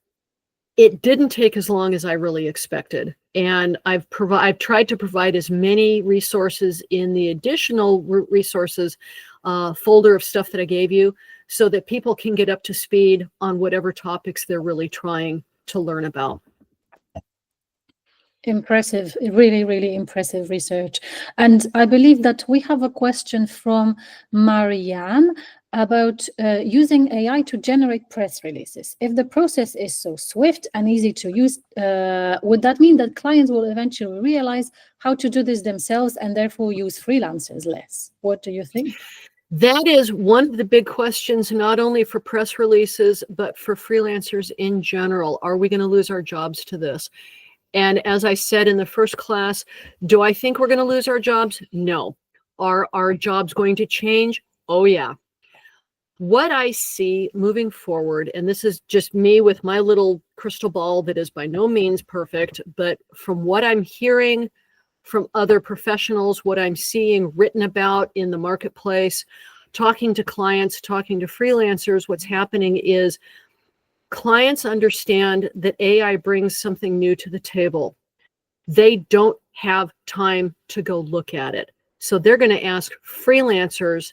it didn't take as long as I really expected. And I've tried to provide as many resources in the additional resources folder of stuff that I gave you so that people can get up to speed on whatever topics they're really trying to learn about. Impressive, really, really impressive research. And I believe that we have a question from Marianne about using AI to generate press releases. If the process is so swift and easy to use, would that mean that clients will eventually realize how to do this themselves and therefore use freelancers less? What do you think? That is one of the big questions, not only for press releases, but for freelancers in general. Are we going to lose our jobs to this? And as I said in the first class, do I think we're going to lose our jobs? No. Are our jobs going to change? Oh, yeah. What I see moving forward, and this is just me with my little crystal ball that is by no means perfect, but from what I'm hearing from other professionals, what I'm seeing written about in the marketplace, talking to clients, talking to freelancers, what's happening is clients understand that AI brings something new to the table. they don't have time to go look at it. So they're going to ask freelancers,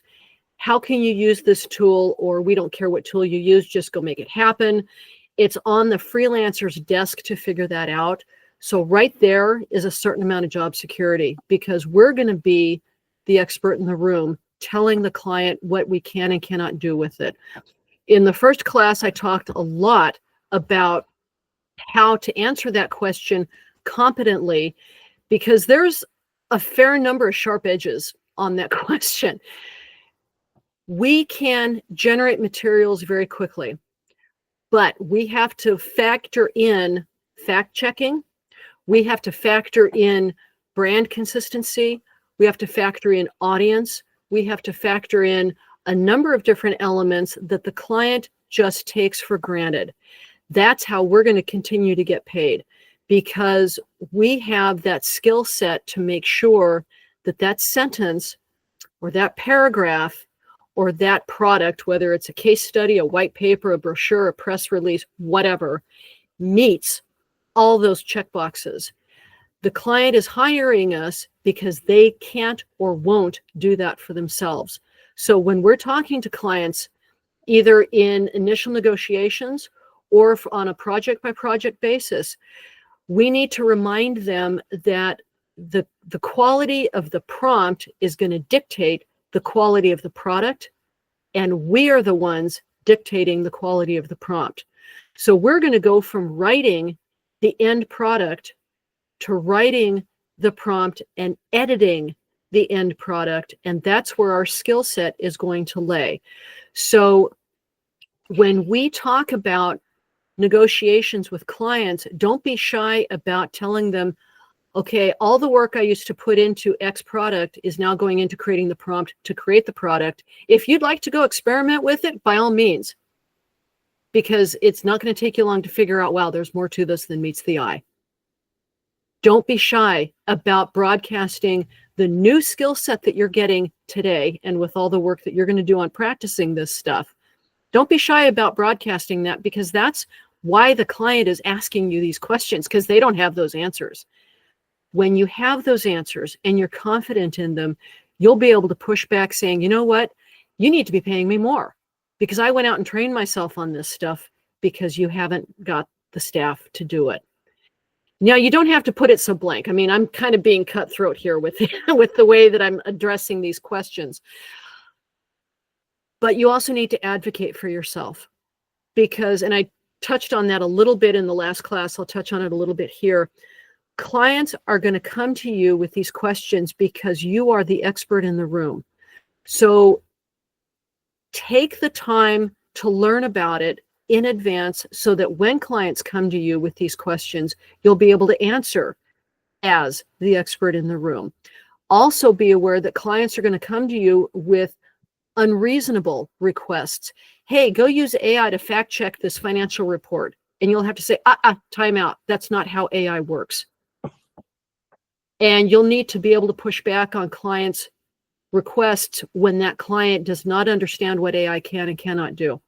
how can you use this tool? Or we don't care what tool you use, just go make it happen. It's on the freelancer's desk to figure that out. So right there is a certain amount of job security, because we're going to be the expert in the room telling the client what we can and cannot do with it. In the first class, I talked a lot about how to answer that question competently, because there's a fair number of sharp edges on that question. We can generate materials very quickly, but we have to factor in fact checking. We have to factor in brand consistency. We have to factor in audience. We have to factor in a number of different elements that the client just takes for granted. That's how we're going to continue to get paid, because we have that skill set to make sure that that sentence or that paragraph or that product, whether it's a case study, a white paper, a brochure, a press release, whatever, meets all those check boxes. The client is hiring us because they can't or won't do that for themselves. So when we're talking to clients, either in initial negotiations or on a project by project basis, we need to remind them that the quality of the prompt is going to dictate the quality of the product, and we are the ones dictating the quality of the prompt. So we're going to go from writing the end product to writing the prompt and editing the end product, and that's where our skill set is going to lay. So when we talk about negotiations with clients, don't be shy about telling them, okay, all the work I used to put into X product is now going into creating the prompt to create the product. If you'd like to go experiment with it, by all means, because it's not going to take you long to figure out, wow, there's more to this than meets the eye. Don't be shy about broadcasting the new skill set that you're getting today, and with all the work that you're going to do on practicing this stuff. Don't be shy about broadcasting that, because that's why the client is asking you these questions, because they don't have those answers. When you have those answers and you're confident in them, you'll be able to push back saying, you know what, you need to be paying me more, because I went out and trained myself on this stuff because you haven't got the staff to do it. Now, you don't have to put it so blank. I mean, I'm kind of being cutthroat here with the way that I'm addressing these questions. But you also need to advocate for yourself, because, and I touched on that a little bit in the last class, I'll touch on it a little bit here. Clients are going to come to you with these questions because you are the expert in the room. So take the time to learn about it in advance, so that when clients come to you with these questions, you'll be able to answer as the expert in the room. Also be aware that clients are going to come to you with unreasonable requests. Hey, go use AI to fact check this financial report. And you'll have to say, time out. That's not how AI works. And you'll need to be able to push back on clients' requests when that client does not understand what AI can and cannot do.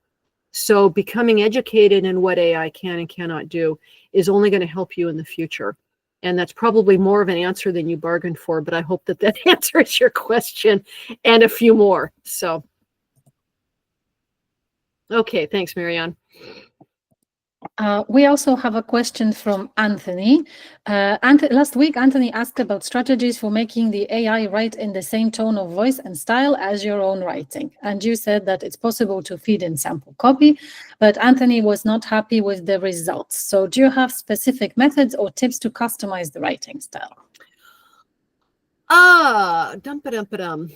So becoming educated in what AI can and cannot do is only going to help you in the future. And that's probably more of an answer than you bargained for, but I hope that that answers your question and a few more. So, okay, thanks, Marianne. We also have a question from Anthony. Last week, Anthony asked about strategies for making the AI write in the same tone of voice and style as your own writing. And you said that it's possible to feed in sample copy, but Anthony was not happy with the results. So do you have specific methods or tips to customize the writing style? Dum-ba-dum-ba-dum.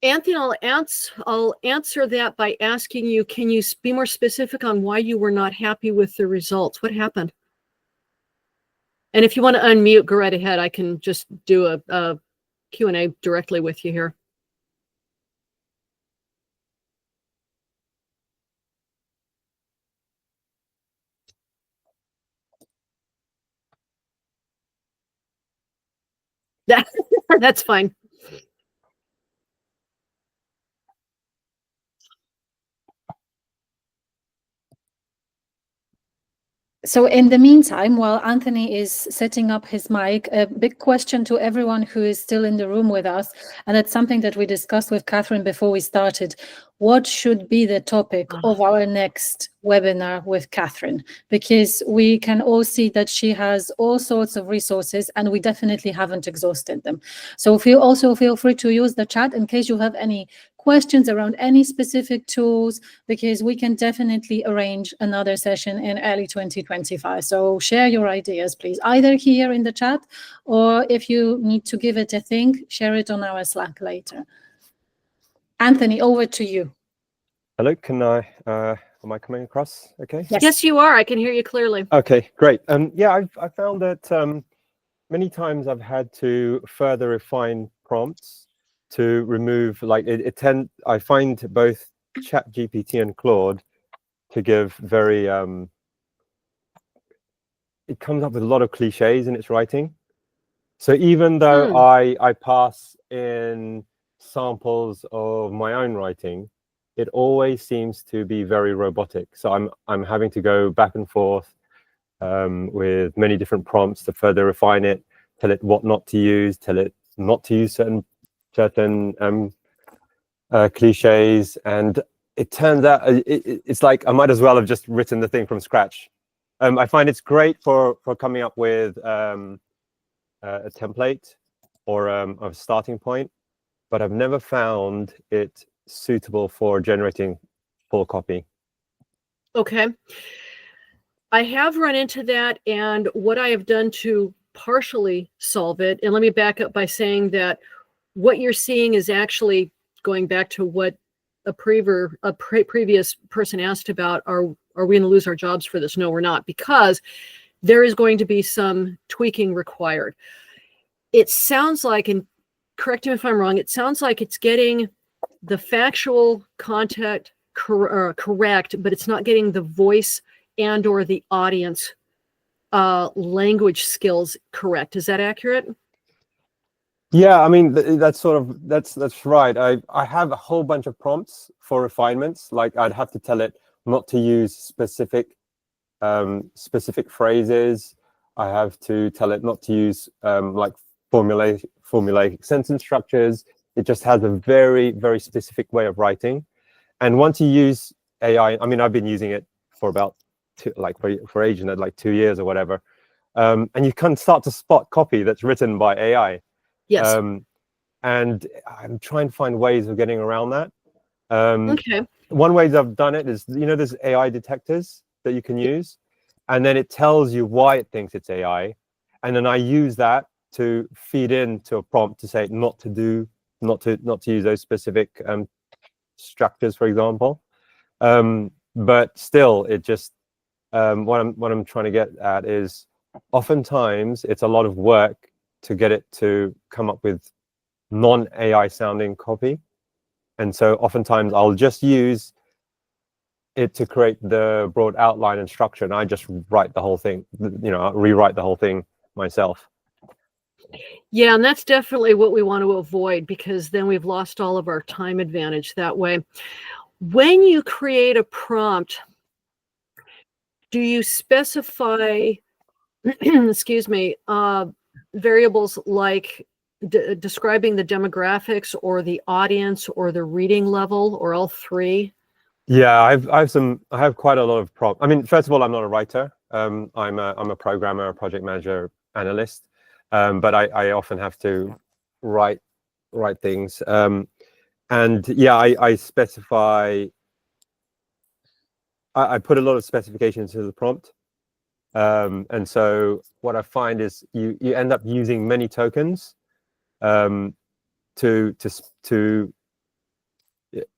Anthony, I'll answer that by asking you, can you be more specific on why you were not happy with the results? What happened? And if you want to unmute, go right ahead. I can just do a Q&A directly with you here. That's fine. So in the meantime, while Anthony is setting up his mic, a big question to everyone who is still in the room with us, and it's something that we discussed with Kathryn before we started. What should be the topic of our next webinar with Kathryn? Because we can all see that she has all sorts of resources and we definitely haven't exhausted them. So feel free to use the chat in case you have any questions around any specific tools, because we can definitely arrange another session in early 2025. So share your ideas, please, either here in the chat, or if you need to give it a think, share it on our Slack later. Anthony, over to you. Hello, am I coming across okay? Yes, you are. I can hear you clearly. Okay, great. Yeah, I found that many times I've had to further refine prompts to remove, like I find both ChatGPT and Claude to give very, it comes up with a lot of cliches in its writing. So even though I pass in samples of my own writing, it always seems to be very robotic. So I'm having to go back and forth with many different prompts to further refine it, tell it what not to use, tell it not to use certain cliches, and it turns out it's like I might as well have just written the thing from scratch. I find it's great for coming up with a template or a starting point, but I've never found it suitable for generating full copy. Okay. I have run into that, and what I have done to partially solve it, and let me back up by saying that what you're seeing is actually going back to what a previous person asked about, are we going to lose our jobs for this? No, we're not, because there is going to be some tweaking required. It sounds like, and correct me if I'm wrong, it sounds like it's getting the factual content correct, but it's not getting the voice and or the audience language skills correct. Is that accurate? Yeah, I mean, that's right. I have a whole bunch of prompts for refinements. Like I'd have to tell it not to use specific phrases. I have to tell it not to use like formulaic sentence structures. It just has a very, very specific way of writing. And once you use AI, I mean, I've been using it for about for ages, like 2 years or whatever. And you can start to spot copy that's written by AI. Yes. And I'm trying to find ways of getting around that. Okay. One way that I've done it is, there's AI detectors that you can use, and then it tells you why it thinks it's AI. And then I use that to feed into a prompt to say not to use those specific structures, for example. But still, it just, what I'm trying to get at is oftentimes it's a lot of work to get it to come up with non-AI sounding copy. And so oftentimes I'll just use it to create the broad outline and structure, and I just write the whole thing, I'll rewrite the whole thing myself. Yeah, and that's definitely what we want to avoid, because then we've lost all of our time advantage that way. When you create a prompt, do you specify, excuse me, variables like describing the demographics or the audience or the reading level, or all three? Yeah, I have quite a lot of prompts. I mean, first of all, I'm not a writer. I'm a programmer, a project manager, analyst. But I often have to write things. And yeah, I specify. I put a lot of specifications into the prompt. And so what I find is you end up using many tokens to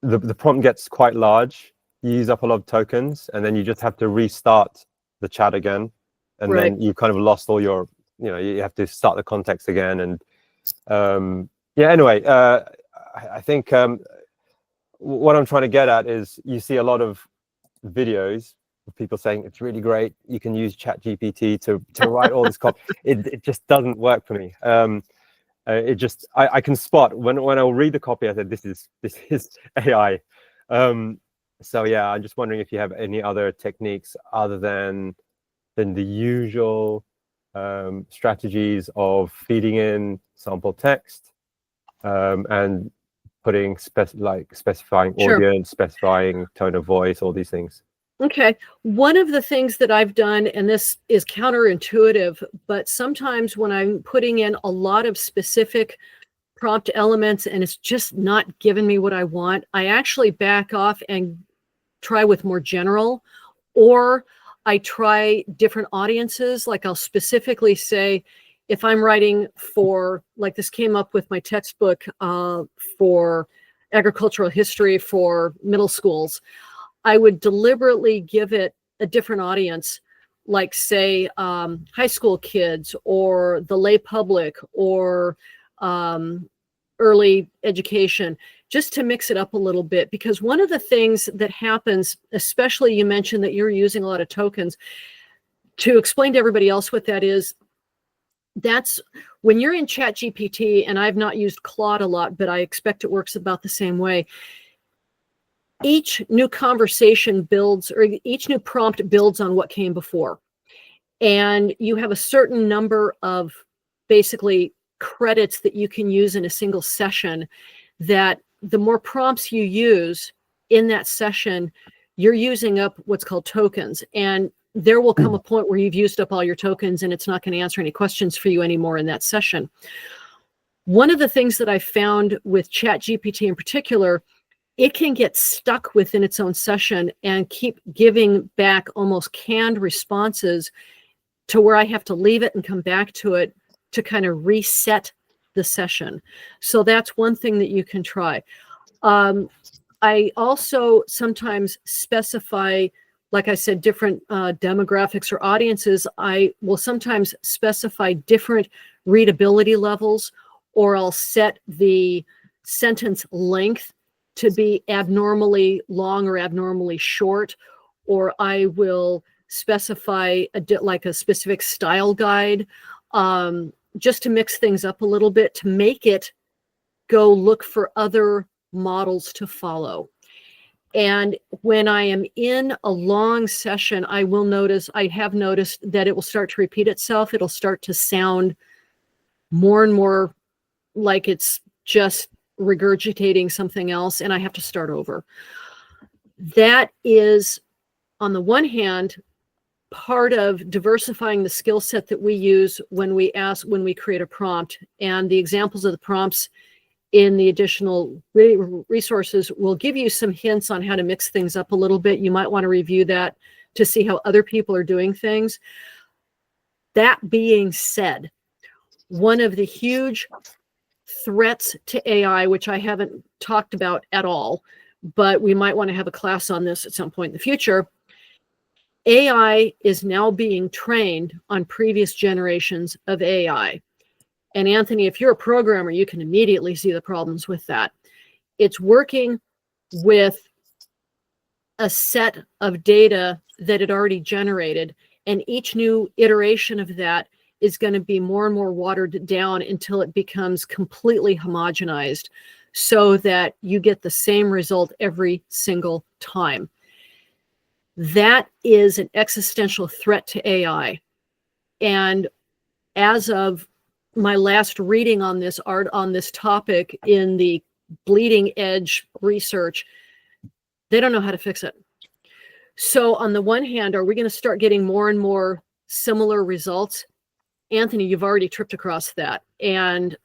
the prompt gets quite large. You use up a lot of tokens, and then you just have to restart the chat again, and then you kind of lost all your, you have to start the context again. And yeah, anyway, I think what I'm trying to get at is you see a lot of videos of people saying it's really great, you can use ChatGPT to write all this copy. It just doesn't work for me. It just, I can spot when I'll read the copy, I said, this is AI. So yeah, I'm just wondering if you have any other techniques other than than the usual strategies of feeding in sample text and putting specifying Sure. audience, specifying tone of voice, all these things. Okay. One of the things that I've done, and this is counterintuitive, but sometimes when I'm putting in a lot of specific prompt elements and it's just not giving me what I want, I actually back off and try with more general, or I try different audiences. Like I'll specifically say, if I'm writing for, like this came up with my textbook for agricultural history for middle schools, I would deliberately give it a different audience, like say high school kids or the lay public or early education, just to mix it up a little bit. Because one of the things that happens, especially you mentioned that you're using a lot of tokens, to explain to everybody else what that is, that's when you're in ChatGPT, and I've not used Claude a lot, but I expect it works about the same way. Each new conversation builds, or each new prompt builds on what came before. And you have a certain number of basically credits that you can use in a single session, that the more prompts you use in that session, you're using up what's called tokens. And there will come a point where you've used up all your tokens and it's not going to answer any questions for you anymore in that session. One of the things that I found with ChatGPT in particular, it can get stuck within its own session and keep giving back almost canned responses to where I have to leave it and come back to it to kind of reset the session. So that's one thing that you can try. I also sometimes specify, like I said, different demographics or audiences. I will sometimes specify different readability levels, or I'll set the sentence length to be abnormally long or abnormally short, or I will specify like a specific style guide, just to mix things up a little bit, to make it go look for other models to follow. And when I am in a long session, I have noticed that it will start to repeat itself. It'll start to sound more and more like it's just regurgitating something else, and I have to start over. That is, on the one hand, part of diversifying the skill set that we use when we create a prompt. And the examples of the prompts in the additional resources will give you some hints on how to mix things up a little bit. You might want to review that to see how other people are doing things. That being said, one of the huge threats to AI, which I haven't talked about at all, but we might want to have a class on this at some point in the future. AI is now being trained on previous generations of AI. And Anthony, if you're a programmer, you can immediately see the problems with that. It's working with a set of data that it already generated, and each new iteration of that is going to be more and more watered down until it becomes completely homogenized, so that you get the same result every single time. That is an existential threat to AI. And as of my last reading on this topic in the bleeding edge research, they don't know how to fix it. So on the one hand, are we going to start getting more and more similar results? Anthony, you've already tripped across that. And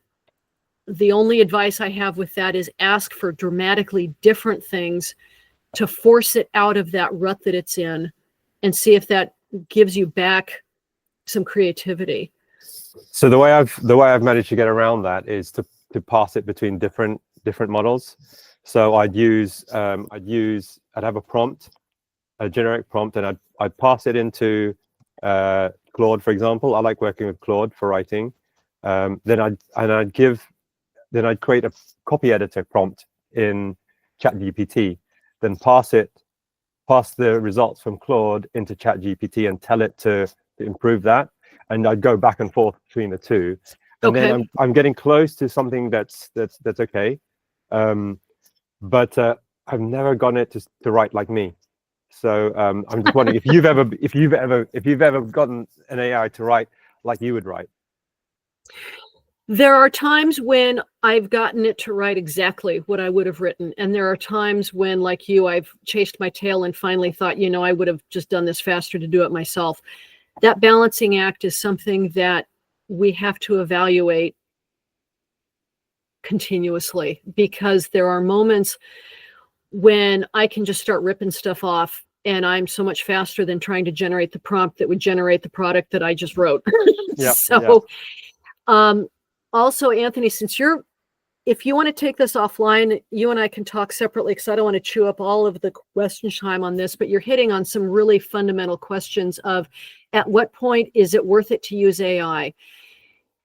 the only advice I have with that is ask for dramatically different things to force it out of that rut that it's in, and see if that gives you back some creativity. So the way I've managed to get around that is to pass it between different models. So I'd have a prompt, a generic prompt, and I'd pass it into Claude, for example. I like working with Claude for writing. Then I'd create a copy editor prompt in ChatGPT, then pass the results from Claude into ChatGPT and tell it to improve that. And I'd go back and forth between the two. And then I'm getting close to something that's okay. But I've never gotten it to write like me. So I'm just wondering if you've ever gotten an AI to write like you would write. There are times when I've gotten it to write exactly what I would have written. And there are times when, like you, I've chased my tail and finally thought, you know, I would have just done this faster to do it myself. That balancing act is something that we have to evaluate continuously, because there are moments when I can just start ripping stuff off and I'm so much faster than trying to generate the prompt that would generate the product that I just wrote. Yeah, So, also, Anthony, if you want to take this offline, you and I can talk separately, because I don't want to chew up all of the question time on this, but you're hitting on some really fundamental questions of, at what point is it worth it to use AI?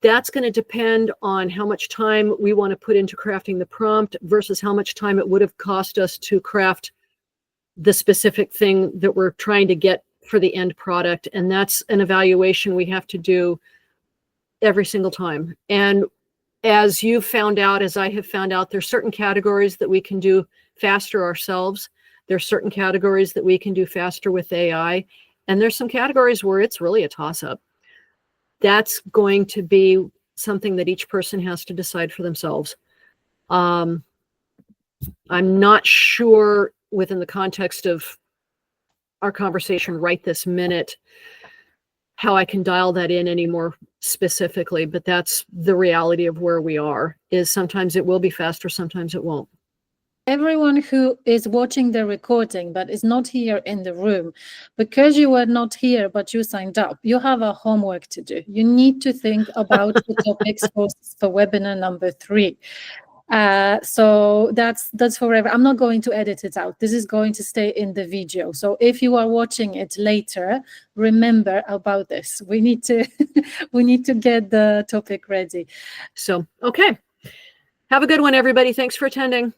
That's going to depend on how much time we want to put into crafting the prompt versus how much time it would have cost us to craft the specific thing that we're trying to get for the end product. And that's an evaluation we have to do every single time. And as you've found out, as I have found out, there's certain categories that we can do faster ourselves. There's certain categories that we can do faster with AI. And there's some categories where it's really a toss-up. That's going to be something that each person has to decide for themselves. I'm not sure, within the context of our conversation right this minute, how I can dial that in any more specifically, but that's the reality of where we are, is sometimes it will be faster, sometimes it won't. Everyone who is watching the recording but is not here in the room, because you were not here but you signed up, you have a homework to do. You need to think about the topics for webinar number 3. So that's forever. I'm not going to edit it out. This is going to stay in the video. So if you are watching it later, remember about this. We need to we need to get the topic ready. So, okay. Have a good one, everybody. Thanks for attending.